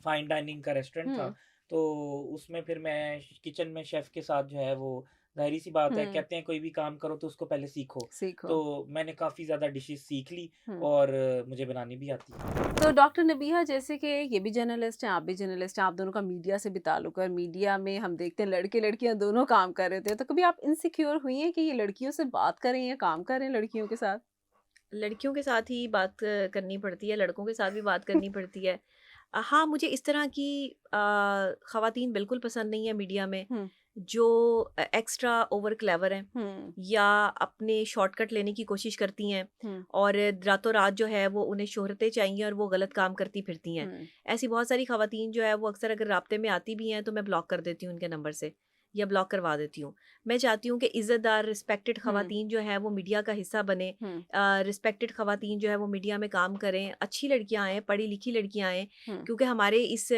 फाइन डाइनिंग का रेस्टोरेंट था, हम्म। तो उसमें फिर मैं किचन में शेफ के साथ जो है वो, जाहिर सी बात है, हम्म। कहते हैं कोई भी काम करो तो उसको पहले सीखो। सीखो। तो मैंने काफ़ी ज़्यादा डिशेस सीख ली, हम्म। और मुझे बनानी भी आती है। तो डॉक्टर नबीहा, जैसे कि ये भी जर्नलिस्ट हैं, आप भी जर्नलिस्ट हैं, आप दोनों का मीडिया से भी ताल्लुक है, और मीडिया में हम देखते हैं लड़के लड़कियां दोनों काम कर रहे थे, तो कभी आप इनसिक्योर हुई हैं कि ये लड़कियों से बात करें या काम करें लड़कियों के साथ? लड़कियों के साथ ही बात करनी पड़ती है, लड़कों के साथ भी बात करनी पड़ती है। हाँ, मुझे इस तरह की ख़वातीन बिल्कुल पसंद नहीं है मीडिया में, हम्म। जो एक्स्ट्रा ओवर क्लेवर हैं, हम्म। या अपने शॉर्टकट लेने की कोशिश करती हैं, हम्म। और रातों रात जो है वो उन्हें शोहरतें चाहिए और वो गलत काम करती फिरती हैं। हम्म। ऐसी बहुत सारी ख़वातीन जो है वो अक्सर अगर राब्ते में आती भी हैं तो मैं ब्लॉक कर देती हूँ उनके नंबर से, या ब्लॉक करवा देती हूँ। मैं चाहती हूँ कि इज़्ज़तदार रिस्पेक्टेड ख़वातीन जो है वो मीडिया का हिस्सा बने, हम्म। रिस्पेक्टेड ख़वातीन जो है वो मीडिया में काम करें, अच्छी लड़कियाँ आएँ, पढ़ी लिखी लड़कियाँ आएँ, हम्म। क्योंकि हमारे इस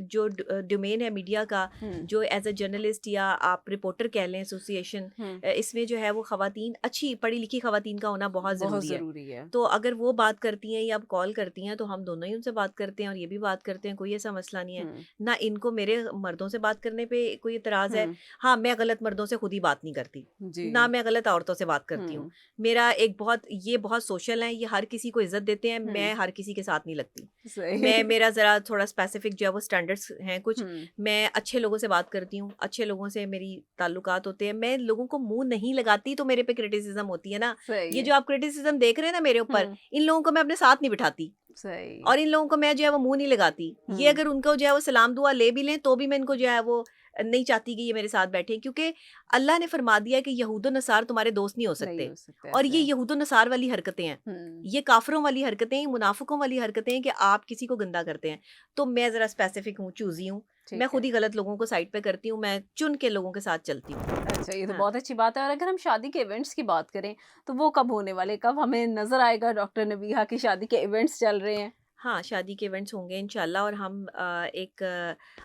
जो डोमेन है मीडिया का, हम्म। जो एज अ जर्नलिस्ट या आप रिपोर्टर कह लें एसोसिएशन, इसमें जो है वो ख़वातीन, अच्छी पढ़ी लिखी ख़वातीन का होना बहुत बहुत ज़रूरी है। जरूरी है। तो अगर वो बात करती हैं या कॉल करती हैं तो हम दोनों ही उनसे बात करते हैं, और ये भी बात करते हैं, कोई ऐसा मसला नहीं है। हम्म। ना इनको मेरे मर्दों से बात करने पे कोई इतराज़ है। हम्म। हाँ, मैं गलत मर्दों से खुद ही बात नहीं करती, जी। ना मैं गलत औरतों से बात करती हूँ। हम्म। मेरा एक बहुत, ये बहुत सोशल हैं, ये हर किसी को इज़्ज़त देते हैं, मैं हम्म। हर किसी के साथ नहीं लगती। सही। मेरा ज़रा थोड़ा स्पेसिफिक जो है वो स्टैंडर्ड्स हैं कुछ। हम्म। मैं अच्छे लोगों से बात करती हूँ, अच्छे लोगों से मेरी ताल्लुकात होते हैं, मैं लोगों को मुँह नहीं लगाती तो मेरे पे क्रिटिसिज्म होती है ना। सही ये है। जो आप क्रिटिसिज्म देख रहे हैं ना मेरे ऊपर, इन लोगों को मैं अपने साथ नहीं बिठाती, सही। और इन लोगों को मैं जो है वो मुँह नहीं लगाती। ये अगर उनको जो है वो सलाम दुआ ले भी लें तो भी मैं इनको जो है वो नहीं चाहती कि ये मेरे साथ बैठे, क्योंकि अल्लाह ने फरमा दिया है कि यहूद नसार तुम्हारे दोस्त नहीं हो नहीं सकते। हो सकते और ये ऐसे। यहूद नसार वाली हरकतें हैं, ये काफरों वाली हरकतें हैं, मुनाफिकों वाली हरकतें हैं कि आप किसी को गंदा करते हैं। तो मैं ज़रा स्पेसिफिक हूँ, चूजी हूँ, ठीक मैं है। खुद ही गलत लोगों को साइड पे करती हूँ, मैं चुन के लोगों के साथ चलती हूँ। अच्छा, ये तो हाँ। बहुत अच्छी बात है। और अगर हम शादी के इवेंट्स की बात करें, तो वो कब होने वाले, कब हमें नजर आएगा डॉक्टर नबीहा की शादी के इवेंट्स चल रहे हैं? हाँ, शादी के इवेंट्स होंगे इंशाल्लाह, और हम एक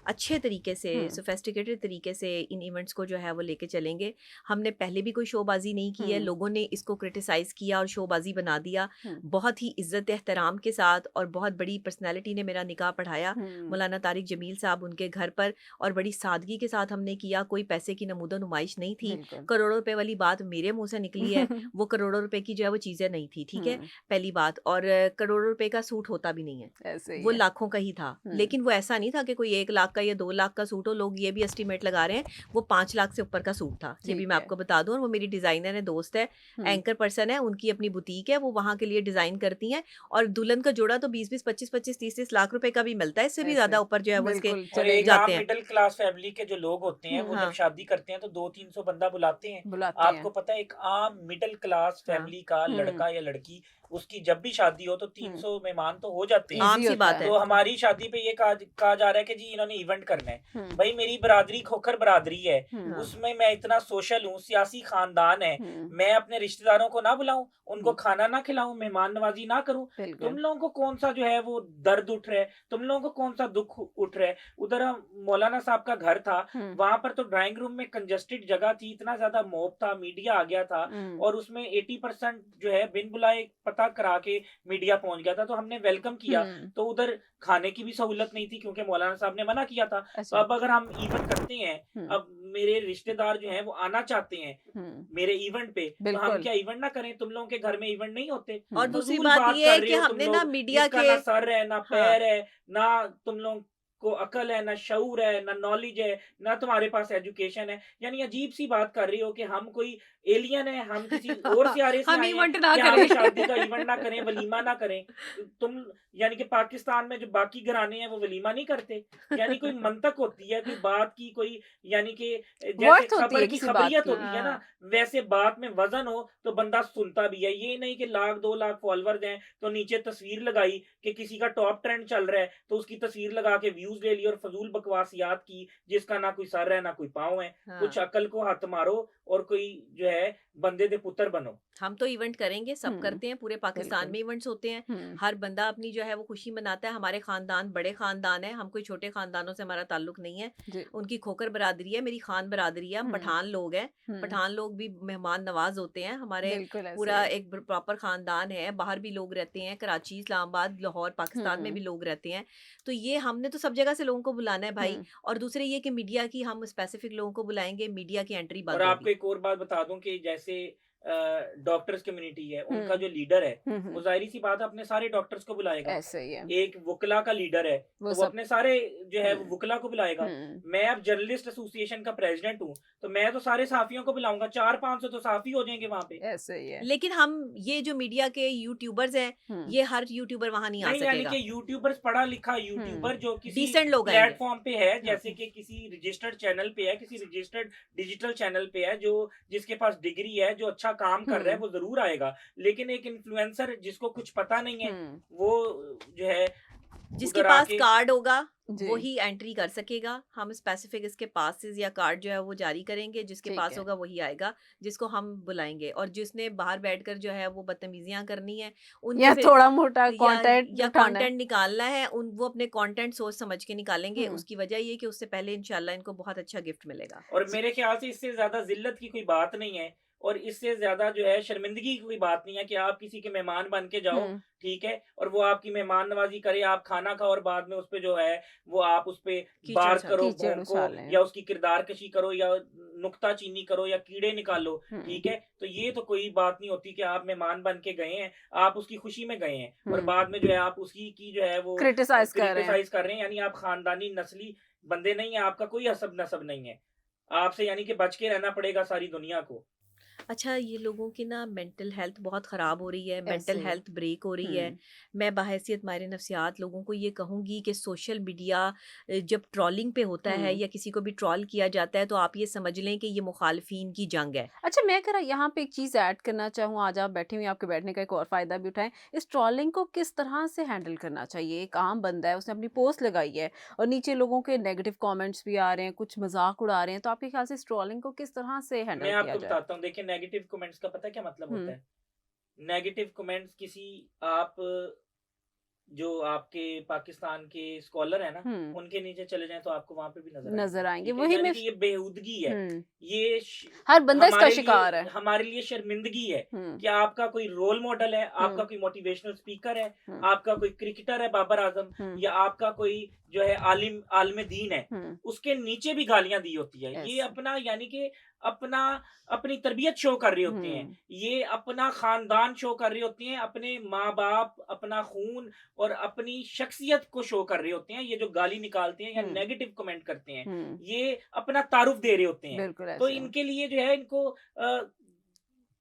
अच्छे तरीके से, सोफिस्टिकेटेड तरीके से इन इवेंट्स को जो है वो लेके चलेंगे। हमने पहले भी कोई शोबाजी नहीं की है, लोगों ने इसको क्रिटिसाइज़ किया और शोबाजी बना दिया। बहुत ही इज़्ज़त एहतराम के साथ, और बहुत बड़ी पर्सनैलिटी ने मेरा निकाह पढ़ाया, मौलाना तारिक जमील साहब उनके घर पर, और बड़ी सादगी के साथ हमने किया। कोई पैसे की नमूदो नुमाइश नहीं थी। बिल्कुल। करोड़ों रुपए वाली बात मेरे मुँह से निकली है, वो करोड़ों रुपए की जो है वो चीज़ें नहीं थी, ठीक है? पहली बात। और करोड़ों रुपए का सूट होता भी नहीं नहीं है, ऐसे ही वो है। लाखों का ही था। लेकिन वो ऐसा नहीं था कि कोई 1 लाख का या 2 लाख का सूट हो। लोग ये भी एस्टिमेट लगा रहे हैं वो 5 लाख से ऊपर का सूट था। ये भी ठीक मैं है। आपको बता दूं। और वो मेरी डिजाइनर है, दोस्त है, एंकर पर्सन है, उनकी अपनी बुटीक है, वो वहाँ के लिए डिजाइन करती हैं। और दुल्हन का जोड़ा तो 20-20, 25-25, 30-30 लाख रुपए का भी मिलता है, इससे भी ऐसे ज्यादा ऊपर जो है वो इसके बिल्कुल और चलेगी। एक जाते आम हैं। मिडिल क्लास फैमिली के जो लोग होते हैं वो जब हाँ शादी करते हैं तो 200-300 बंदा बुलाते हैं। बुलाते हैं। आपको पता है एक आम मिडिल क्लास हाँ, फैमिली का लड़का या लड़की उसकी जब भी शादी हो तो 300 मेहमान तो हो जाते हैं। आम इजी सी होता बात है। तो हमारी शादी पे ये कहा जा रहा है कि जी इन्होंने इवेंट करना है। हम्म भाई मेरी बरादरी खोखर बरादरी है, हम्म हाँ उसमें मैं इतना सोशल हूँ, सियासी खानदान है, हम्म मैं अपने रिश्तेदारों को ना बुलाऊं, उनको हम्म, खाना ना खिलाऊं, मेहमान नवाजी ना करूं। तुम बिल्कुल। लोगों को कौन सा जो है वो दर्द उठ रहा है, तुम लोगों को कौन सा दुख उठ रहा है। उधर मौलाना साहब का घर था, वहां पर तो ड्राइंग रूम में कंजेस्टेड जगह थी, इतना ज्यादा मोब था, मीडिया आ गया था और उसमें 80% जो है बिन बुलाए पता करा के मीडिया पहुंच गया था। तो हमने वेलकम किया। तो उधर खाने की भी सहूलत नहीं थी क्योंकि मौलाना साहब ने मना किया था। तो अच्छा। अब अगर हम इवेंट करते हैं, अब मेरे रिश्तेदार जो हैं वो आना चाहते हैं मेरे इवेंट पे, तो हम बिल्कुल। क्या इवेंट ना करें? तुम लोगों के घर में इवेंट नहीं होते? और दूसरी फजूल बात बात ये कर है रहे कि हो तुम हमने ना लोग, मीडिया जिसका के ना सर है ना हाँ पैर है, ना तुम लोग को अकल है, ना शऊर है, ना नॉलेज है, ना तुम्हारे पास एजुकेशन है। यानी अजीब सी बात कर रही हो कि हम कोई एलियन है, हम किसी और सियारे से हम आए हैं इवेंट ना कि हम करें। शादी का इवेंट ना करें, वलीमा ना करें। तुम यानी कि पाकिस्तान में जो बाकी घराने हैं वो वलीमा नहीं करते। यानी कोई मंतक होती है, कोई बात की कोई, यानी कि जैसे वर्थ होती खबर है की किसी बात खबरियत की। होती है ना, हाँ वैसे बात में वजन हो तो बंदा सुनता भी है। ये नहीं कि लाख 2 लाख फॉलोअर्स हैं तो नीचे तस्वीर लगाई कि किसी का टॉप ट्रेंड चल रहा है तो उसकी तस्वीर लगा के व्यूज ले ली और फजूल बकवासियात की, जिसका ना कोई सर है ना कोई पाँव है। कुछ हाँ। अकल को हाथ मारो और कोई जो है बंदे दे पुत्र बनो। हम तो इवेंट करेंगे, सब करते हैं, पूरे पाकिस्तान बिल्कुल। में इवेंट्स होते हैं। हर बंदा अपनी जो है वो खुशी मनाता है। हमारे खानदान बड़े खानदान है, हम कोई छोटे खानदानों से हमारा ताल्लुक नहीं है। जी। उनकी खोकर बरादरी है, मेरी खान बरादरी है, हम पठान लोग हैं। पठान लोग भी मेहमान नवाज होते हैं। हमारे बिल्कुल ऐसे पूरा ही। एक प्रॉपर खानदान है। बाहर भी लोग रहते हैं, कराची, इस्लामाबाद, लाहौर, पाकिस्तान में भी लोग रहते हैं। तो ये हमने तो सब जगह से लोगों को बुलाना है भाई। और दूसरे ये कि मीडिया की हम स्पेसिफिक लोगों को बुलाएंगे, मीडिया की एंट्री और बंद आपको होगी। एक और बात बता दूं कि जैसे डॉक्टर्स कम्युनिटी है, उनका जो लीडर है वो जाहिर सी बात है अपने सारे डॉक्टर्स को बुलाएगा। ऐसे ही है। एक वुकला का लीडर है वो तो वो सब अपने सारे जो है वो हम्म वुकला को बुलाएगा। मैं अब जर्नलिस्ट एसोसिएशन का प्रेसिडेंट हूँ तो मैं तो सारे सहाफियों को बुलाऊंगा, 400-500 तो सहाफी हो जाएंगे वहां पे। ऐसे ही है। लेकिन हम ये जो मीडिया के यूट्यूबर्स हैं, ये हर यूट्यूबर वहां नहीं आ नहीं, यानी सकेगा। कि यूट्यूबर्स पढ़ा लिखा यूट्यूबर जो किसी डिसेंट लोग आएंगे। प्लेटफॉर्म पे है, जैसे कि किसी रजिस्टर्ड चैनल पे है, किसी रजिस्टर्ड डिजिटल चैनल पे है, जो जिसके पास डिग्री है, जो अच्छा काम कर रहा है, वो जरूर आएगा। लेकिन एक इन्फ्लुएंसर जिसको कुछ पता नहीं है वो जो है जिसके उधर पास आके कार्ड होगा जी। वही एंट्री कर सकेगा। हम स्पेसिफिक इसके पासेस या कार्ड जो है वो जारी करेंगे, जिसके ठीक पास है। होगा वही आएगा, जिसको हम बुलाएंगे। और जिसने बाहर बैठकर जो है वो बदतमीजियां करनी है, उनके या फिर थोड़ा मोटा या कंटेंट उठाना है। कंटेंट निकालना है, उन वो अपने कंटेंट सोच समझ के निकालेंगे। हम्म उसकी वजह ये कि उससे पहले इंशाल्लाह इनको बहुत अच्छा गिफ्ट मिलेगा। और मेरे ख्याल से इससे ज्यादा जिल्लत की कोई बात नहीं है और इससे ज्यादा जो है शर्मिंदगी की कोई बात नहीं है कि आप किसी के मेहमान बन के जाओ, ठीक है, और वो आपकी मेहमान नवाजी करे, आप खाना खाओ और बाद में उस पे जो है वो आप उस पे कीचड़ बार उछालो। करो, कीचड़ भोंको, उछालें। या उसकी किरदार कशी करो या नुक्ता चीनी करो या कीड़े निकालो, ठीक है। तो ये तो कोई बात नहीं होती कि आप मेहमान बन के गए हैं, आप उसकी खुशी में गए हैं और बाद में जो है आप उसकी की जो है वो क्रिटिसाइज कर रहे हैं। क्रिटिसाइज कर रहे हैं। यानी आप खानदानी नस्ली बंदे नहीं है, आपका कोई हसब नसब नहीं है। आपसे यानी कि बच के रहना पड़ेगा सारी दुनिया को। अच्छा, ये लोगों की ना मेंटल हेल्थ बहुत ख़राब हो रही है, ऐसे मेंटल ही। हेल्थ ब्रेक हो रही है। मैं बहैसियत माहिर नफ्सियात लोगों को ये कहूँगी कि सोशल मीडिया जब ट्रोलिंग पे होता है या किसी को भी ट्रोल किया जाता है, तो आप ये समझ लें कि ये मुखालफिन की जंग है। अच्छा, मैं कह रहा यहाँ पे एक चीज़ ऐड करना चाहूँ, आज आप बैठी हुई हैं, आपके बैठने का एक और फ़ायदा भी उठाएं। इस ट्रोलिंग को किस तरह से हैंडल करना चाहिए? एक आम बंदा है, उसने अपनी पोस्ट लगाई है और नीचे लोगों के नेगेटिव कमेंट्स भी आ रहे हैं, कुछ मजाक उड़ा रहे हैं, तो आपके ख्याल से इस ट्रोलिंग को किस तरह से मैं हैंडल किया आपको जाए? बताता हूँ, देखिए नेगेटिव कमेंट्स का पता है क्या मतलब होता हम्म है? नेगेटिव कमेंट्स किसी आप जो आपके पाकिस्तान के स्कॉलर है ना, हम्म उनके नीचे चले जाएं तो आपको वहां पे भी नजर नजर आएंगे, आएंगे, ठीक है। वही यानी मैं कि ये बेहूदगी है, हम्म ये हर बंदा इसका हमारे शिकार है। लिए हमारे लिए शर्मिंदगी है हम्म कि आपका कोई रोल मॉडल है, आपका हम्म कोई मोटिवेशनल स्पीकर है, हम्म आपका कोई क्रिकेटर है बाबर आजम, हम्म या आपका कोई जो है आलिम दीन है, उसके नीचे भी गालियां दी होती है। ये ऐसे। अपना यानी कि अपना अपनी तरबियत शो कर रही होती हैं, ये अपना खानदान शो कर रही होती हैं, अपने माँ बाप, अपना खून और अपनी शख्सियत को शो कर रहे होते हैं। ये जो गाली निकालते हैं या नेगेटिव कमेंट करते हैं, ये अपना तारुफ दे रहे होते हैं। बिल्कुल तो ऐसे। इनके लिए जो है इनको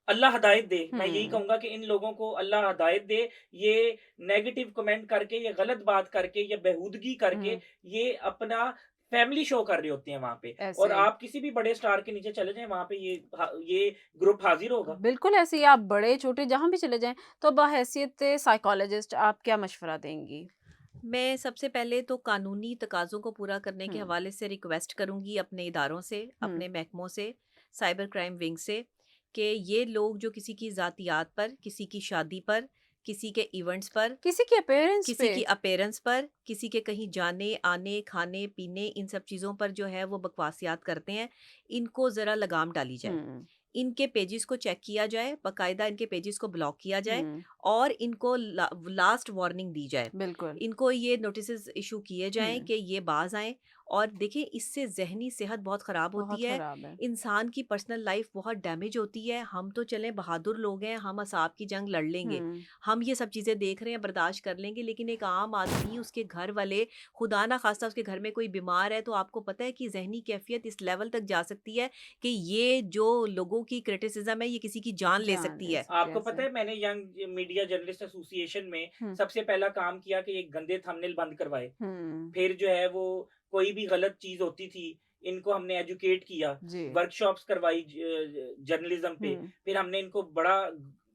अल्लाह हिदायत दे। मैं यही हम्म कहूंगा कि इन लोगों को अल्लाह हिदायत दे। ये नेगेटिव कमेंट करके, ये गलत बात करके, ये बेहूदगी करके, ये अपना फैमिली शो कर रहे होते हैं वहां पे। और ऐसे। आप किसी भी बड़े स्टार के नीचे चले जाएं, वहां पे ये ग्रुप हाजिर होगा। बिल्कुल ऐसे ही, आप बड़े छोटे जहां भी चले जाएं, तो बहैसियत साइकोलॉजिस्ट आप क्या मशवरा देंगी? मैं सबसे पहले तो कानूनी तकाज़ों को पूरा करने के हम्म हवाले से रिक्वेस्ट करूंगी अपने इदारों से, हम्म अपने महकमों से, साइबर क्राइम विंग से, कि ये लोग जो किसी की ज़ातियात पर, किसी की शादी पर, किसी के इवेंट्स पर, किसी के अपेयरेंस किसी पे। की अपीयरेंस पर, किसी के कहीं जाने आने, खाने पीने, इन सब चीज़ों पर जो है वो बकवासियात करते हैं, इनको ज़रा लगाम डाली जाए। हम्म इनके पेजेस को चेक किया जाए, बाकायदा इनके पेजेस को ब्लॉक किया जाए हम्म और इनको लास्ट वार्निंग दी जाए। बिल्कुल। इनको ये नोटिस इशू किए जाएं हम्म कि ये बाज आएं। और देखिए, इससे जहनी सेहत बहुत ख़राब होती बहुत है, खराब है। इंसान की पर्सनल लाइफ बहुत डैमेज होती है। हम तो चलें बहादुर लोग हैं, हम असाब की जंग लड़ लेंगे, हम्म हम ये सब चीज़ें देख रहे हैं, बर्दाश्त कर लेंगे, लेकिन एक आम आदमी, उसके घर वाले, खुदा ना खास्ता उसके घर में कोई बीमार है, तो आपको पता है कि जहनी कैफियत इस लेवल तक जा सकती है कि ये जो लोगों की क्रिटिसिज्म है, ये किसी की जान ले जान सकती ले है। सकते आपको हैं पता ऐसे। है, मैंने यंग मीडिया जर्नलिस्ट एसोसिएशन में हम्म सबसे पहला काम किया कि ये गंदे थंबनेल बंद करवाए। हम्म फिर जो है वो कोई भी गलत चीज होती थी, इनको हमने एजुकेट किया, जी। वर्कशॉप्स करवाई जर्नलिज्म पे। हम्म फिर हमने इनको बड़ा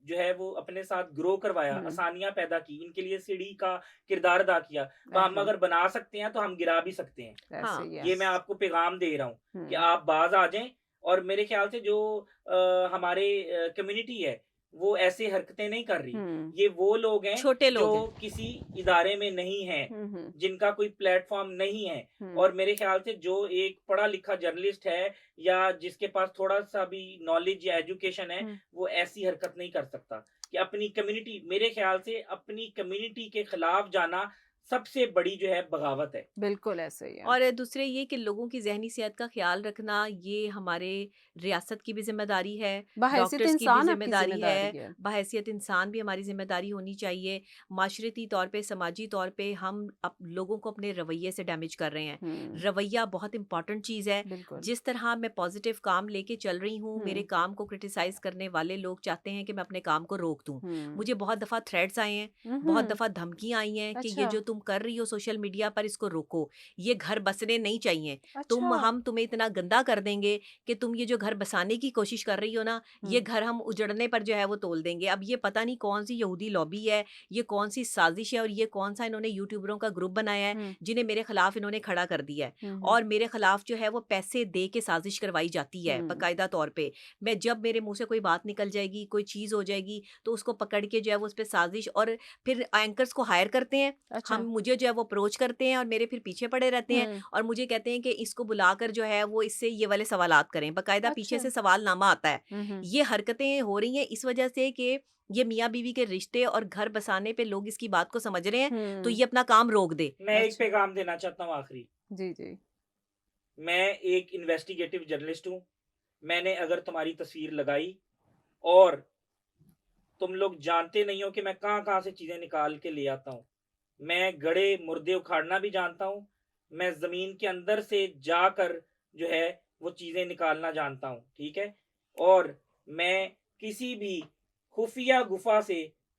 जो है वो अपने साथ ग्रो करवाया, हम्म आसानियां पैदा की, इनके लिए सीढ़ी का किरदार अदा किया। तो हम ऐसे। अगर बना सकते हैं तो हम गिरा भी सकते हैं। ऐसे हाँ, ही, ये मैं यस। आपको पैगाम दे रहा हूँ कि हम्म आप बाज आ जाएं। और मेरे ख्याल से जो हमारे कम्युनिटी है, वो ऐसे हरकतें नहीं कर रही। हम्म ये वो लोग हैं छोटे जो लोग हैं। किसी इदारे में नहीं हैं, हम्म जिनका कोई प्लेटफॉर्म नहीं है। हम्म और मेरे ख्याल से जो एक पढ़ा लिखा जर्नलिस्ट है या जिसके पास थोड़ा सा भी नॉलेज या एजुकेशन है, हम्म वो ऐसी हरकत नहीं कर सकता कि अपनी कम्युनिटी, मेरे ख्याल से अपनी कम्युनिटी के खिलाफ जाना सबसे बड़ी जो है बगावत है। बिल्कुल ऐसे ही है। और दूसरे ये कि लोगों की ज़हनी सेहत का ख़्याल रखना, ये हमारे रियासत की भी ज़िम्मेदारी है, बहैसियत डॉक्टर्स की भी इंसान आपकी ज़िम्मेदारी है, जिम्मेदारी है। बहैसियत इंसान भी हमारी ज़िम्मेदारी होनी चाहिए। माशरती तौर पे, समाजी तौर पे हम लोगों को अपने रवैये से डैमेज कर रहे हैं। रवैया बहुत इंपॉर्टेंट चीज़ है। बिल्कुल। जिस तरह मैं पॉजिटिव काम लेके चल रही हूँ, मेरे काम को क्रिटिसाइज़ करने वाले लोग चाहते हैं कि मैं अपने काम को रोक दूँ। मुझे बहुत दफ़ा थ्रेड्स आए हैं, बहुत दफ़ा धमकियाँ आई हैं कि ये अच्छा। जो तुम कर रही हो सोशल मीडिया पर, इसको रोको, ये घर बसने नहीं चाहिए। अच्छा। हम तुम्हें इतना गंदा कर देंगे कि तुम ये जो घर बसाने की कोशिश कर रही हो ना, ये घर हम उजड़ने पर जो है वो तोल देंगे। अब ये पता नहीं कौन सी यहूदी लॉबी है, ये कौन सी साजिश है, और ये कौन सा इन्होंने यूट्यूबरों का ग्रुप बनाया है जिन्हें मेरे खिलाफ इन्होंने खड़ा कर दिया है। और मेरे खिलाफ जो है वो पैसे दे के साजिश करवाई जाती है बाकायदा तौर पे। मैं जब मेरे मुंह से कोई बात निकल जाएगी, कोई चीज़ हो जाएगी, तो उसको पकड़ के जो है वो उस पर साजिश, और फिर एंकर्स को हायर करते हैं। अच्छा। हम मुझे जो है वो अप्रोच करते हैं और मेरे फिर पीछे पड़े रहते हैं और मुझे कहते हैं कि इसको बुलाकर जो है वो इससे ये वाले सवालात करें। बाकायदा पीछे अच्छा। से सवालनामा आता है। हम्म ये हरकतें हो रही हैं इस वजह से कि ये मियाँ बीवी के रिश्ते और घर बसाने पे लोग इसकी बात को समझ रहे हैं, तो ये अपना काम रोक दे। मैं एक अच्छा। पैगाम देना चाहता हूँ आखिरी। जी जी। मैं एक इन्वेस्टिगेटिव जर्नलिस्ट हूँ। मैंने अगर तुम्हारी तस्वीर लगाई और तुम लोग जानते नहीं हो कि मैं कहाँ कहाँ से चीजें निकाल के ले आता हूँ। मैं गड़े मुर्दे उखाड़ना भी जानता हूँ। मैं जमीन के अंदर से जाकर जो है वो चीजें निकालना जानता हूँ, ठीक है। और मैं किसी भी खुफिया गुफा से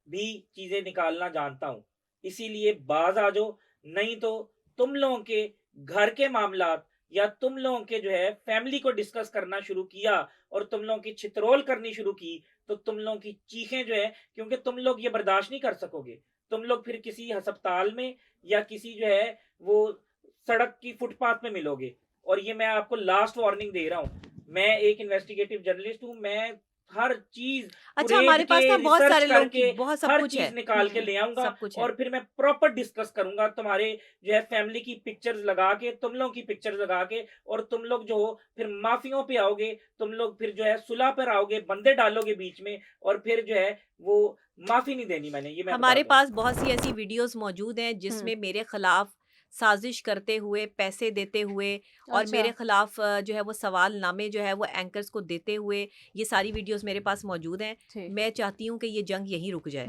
भी चीजें निकालना जानता हूँ। इसीलिए बाज आ जाओ, नहीं तो तुम लोगों के घर के मामलात या तुम लोगों के जो है फैमिली को डिस्कस करना शुरू किया और तुम लोगों की छितरोल करनी शुरू की, तो तुम लोगों की चीखें जो है, क्योंकि तुम लोग ये बर्दाश्त नहीं कर सकोगे। तुम लोग फिर किसी अस्पताल में या किसी जो है वो सड़क की फुटपाथ में मिलोगे। और ये मैं आपको लास्ट वार्निंग दे रहा हूँ। मैं एक इन्वेस्टिगेटिव जर्नलिस्ट हूँ। मैं हर चीज अच्छा, कुरेद हमारे पास के ना बहुत रिसर्च सारे लोगों की करके बहुत सब हर कुछ है, चीज निकाल के ले आऊंगा सब कुछ है। और फिर मैं प्रॉपर डिस्कस करूंगा तुम्हारे जो है फैमिली की पिक्चर्स लगा के, तुम लोगों की पिक्चर्स लगा के, और तुम लोग जो हो फिर माफियों पे आओगे, तुम लोग फिर जो है सुलह पर आओगे, बंदे डालोगे बीच में, और फिर जो है वो माफी नहीं देनी मैंने, ये मैं बता हमारे दूं। पास बहुत सी ऐसी वीडियोस मौजूद हैं जिसमें मेरे खिलाफ साजिश करते हुए, पैसे देते हुए और अच्छा। मेरे खिलाफ जो है वो सवाल नामे जो है वो एंकर्स को देते हुए, ये सारी वीडियोस मेरे पास मौजूद हैं। ठीक। मैं चाहती हूँ कि ये जंग यहीं रुक जाए।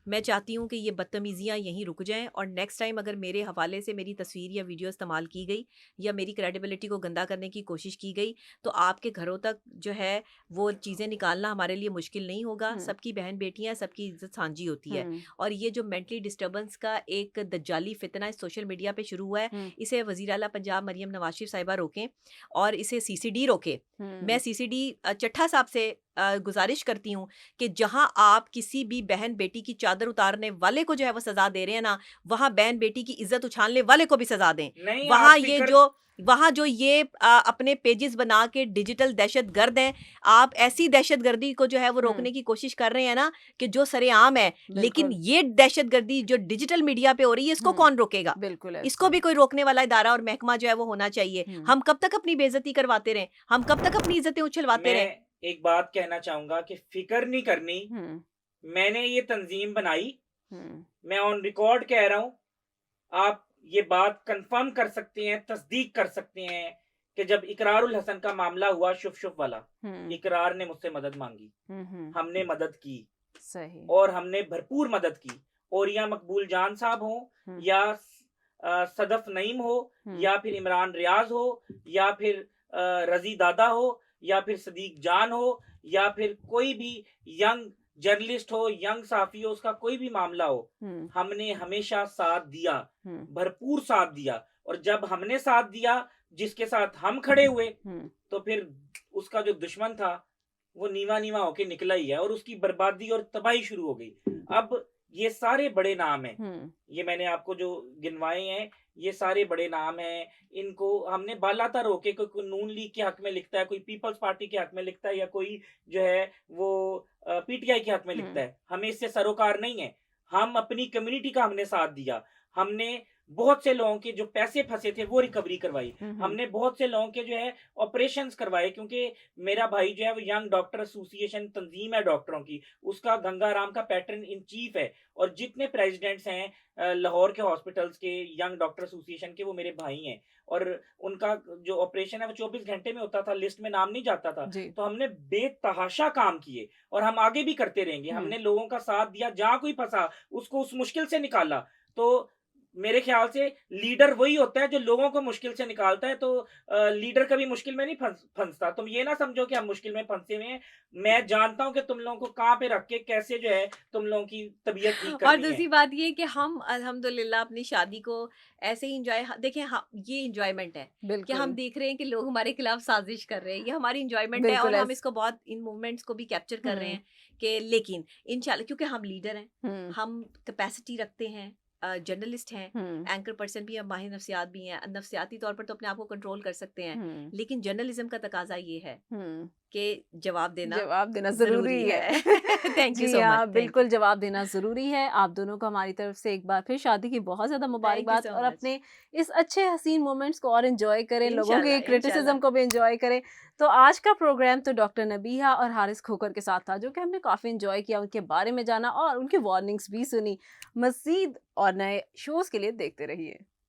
मैं चाहती हूँ कि ये बदतमीजियाँ यहीं रुक जाएं और नेक्स्ट टाइम अगर मेरे हवाले से मेरी तस्वीर या वीडियो इस्तेमाल की गई या मेरी क्रेडिबिलिटी को गंदा करने की कोशिश की गई तो आपके घरों तक जो है वो चीज़ें निकालना हमारे लिए मुश्किल नहीं होगा। सबकी बहन बेटियां, सबकी इज्जत साझी होती है। और ये जो मेंटली डिस्टर्बेंस का एक दज्जाली फितना इस सोशल मीडिया पे शुरू हुआ है, इसे वज़ीर आला पंजाब मरियम नवाज शरीफ साहिबा रोकें और इसे सीसीडी रोके। मैं सीसीडी चट्ठा साहब से गुजारिश करती हूँ कि जहां आप किसी भी बहन बेटी की चादर उतारने वाले को जो है वो सजा दे रहे हैं ना, वहां बहन बेटी की इज्जत उछालने वाले को भी सजा दें। नहीं, वहां आप ये फिक्र वहां जो ये अपने पेजेस बना के डिजिटल दहशतगर्द हैं, आप ऐसी दहशतगर्दी को जो है वो रोकने की कोशिश कर रहे हैं ना कि जो सरेआम है, लेकिन बिल्कुल। ये दहशतगर्दी जो डिजिटल मीडिया पे हो रही है इसको कौन रोकेगा? बिल्कुल इसको भी कोई रोकने वाला इदारा और महकमा जो है वो होना चाहिए। हम कब तक अपनी बेइज्जती करवाते रहें? हम कब तक अपनी इज्जतें उछलवाते रहें? मैं एक बात कहना चाहूंगा कि फिक्र नहीं करनी। मैंने ये तंजीम बनाई, मैं ऑन रिकॉर्ड कह रहा हूं, आप ये बात कंफर्म कर सकते हैं, तस्दीक कर सकते हैं कि जब इकरारुल हसन का मामला हुआ, शुफ शुफ वाला, इकरार ने मुझसे मदद मांगी, हमने मदद की सही। और हमने भरपूर मदद की। और या मकबूल जान साहब हो या सदफ नईम हो या फिर इमरान रियाज हो या फिर रजी दादा हो या फिर सदीक जान हो या फिर कोई भी यंग जर्नलिस्ट हो, यंग साफी हो, उसका कोई भी मामला हो, हमने हमेशा साथ दिया, भरपूर साथ दिया। और जब हमने साथ दिया, जिसके साथ हम खड़े हुए, तो फिर उसका जो दुश्मन था वो नीवा नीवा होके निकला ही है और उसकी बर्बादी और तबाही शुरू हो गई। अब ये सारे बड़े नाम हैं, ये मैंने आपको जो गिनवाए हैं, ये सारे बड़े नाम हैं। इनको हमने बालातर रोके, कोई नून लीग के हक में लिखता है, कोई पीपल्स पार्टी के हक में लिखता है या कोई जो है वो पीटीआई के हक में लिखता है। हमें इससे सरोकार नहीं है। हम अपनी कम्युनिटी का हमने साथ दिया। हमने बहुत से लोगों के जो पैसे फंसे थे वो रिकवरी करवाई। हमने बहुत से लोगों के जो है ऑपरेशंस करवाए, क्योंकि मेरा भाई जो है वो यंग डॉक्टर एसोसिएशन तंजीम है डॉक्टरों की, उसका गंगाराम का पैटर्न इन चीफ है। और जितने प्रेसिडेंट्स हैं लाहौर के हॉस्पिटल्स के यंग डॉक्टर एसोसिएशन के, वो मेरे भाई हैं। और उनका जो ऑपरेशन है वो 24 घंटे में होता था, लिस्ट में नाम नहीं जाता था। तो हमने बेतहाशा काम किए और हम आगे भी करते रहेंगे। हमने लोगों का साथ दिया, जहां कोई फंसा उसको उस मुश्किल से निकाला। तो मेरे ख्याल से लीडर वही होता है जो लोगों को मुश्किल से निकालता है। तो लीडर कभी मुश्किल में नहीं फंसता। तुम ये ना समझो कि हम मुश्किल में फंसे हुए हैं। मैं जानता हूं कि तुम लोगों को कहां पे रख के कैसे जो है तुम लोगों की तबीयत ठीक करनी है। और दूसरी बात ये कि हम अल्हम्दुलिल्लाह अपनी शादी को ऐसे ही इंजॉय देखें, ये इंजॉयमेंट है कि हम देख रहे हैं कि लोग हमारे खिलाफ साजिश कर रहे हैं, ये हमारी इंजॉयमेंट है और हम इसको बहुत इन मूवमेंट्स को भी कैप्चर कर रहे हैं कि लेकिन इंशाल्लाह क्योंकि हम लीडर हैं, हम कैपेसिटी रखते हैं, जर्नलिस्ट हैं, एंकर पर्सन भी हैं, माहिर नफ्सियात भी हैं, नफ्सियाती तौर पर तो अपने आप को कंट्रोल कर सकते हैं, लेकिन जर्नलिज्म का तकाजा ये है कि जवाब देना जरूरी है। थैंक यू जी सो हाँ, मच। बिल्कुल जवाब देना जरूरी है। आप दोनों को हमारी तरफ से एक बार फिर शादी की बहुत ज्यादा मुबारकबाद so और much. अपने इस अच्छे हसीन मोमेंट्स को और एंजॉय करें, लोगों के इंशाल्लाह, क्रिटिसिज्म इंशाल्लाह। को भी एंजॉय करें। तो आज का प्रोग्राम तो डॉक्टर नबीहा और हारिस खोकर के साथ था, जो कि हमने काफी एंजॉय किया, उनके बारे में जाना और उनकी वार्निंग्स भी सुनी। मजीद और नए शोज के लिए देखते रहिए।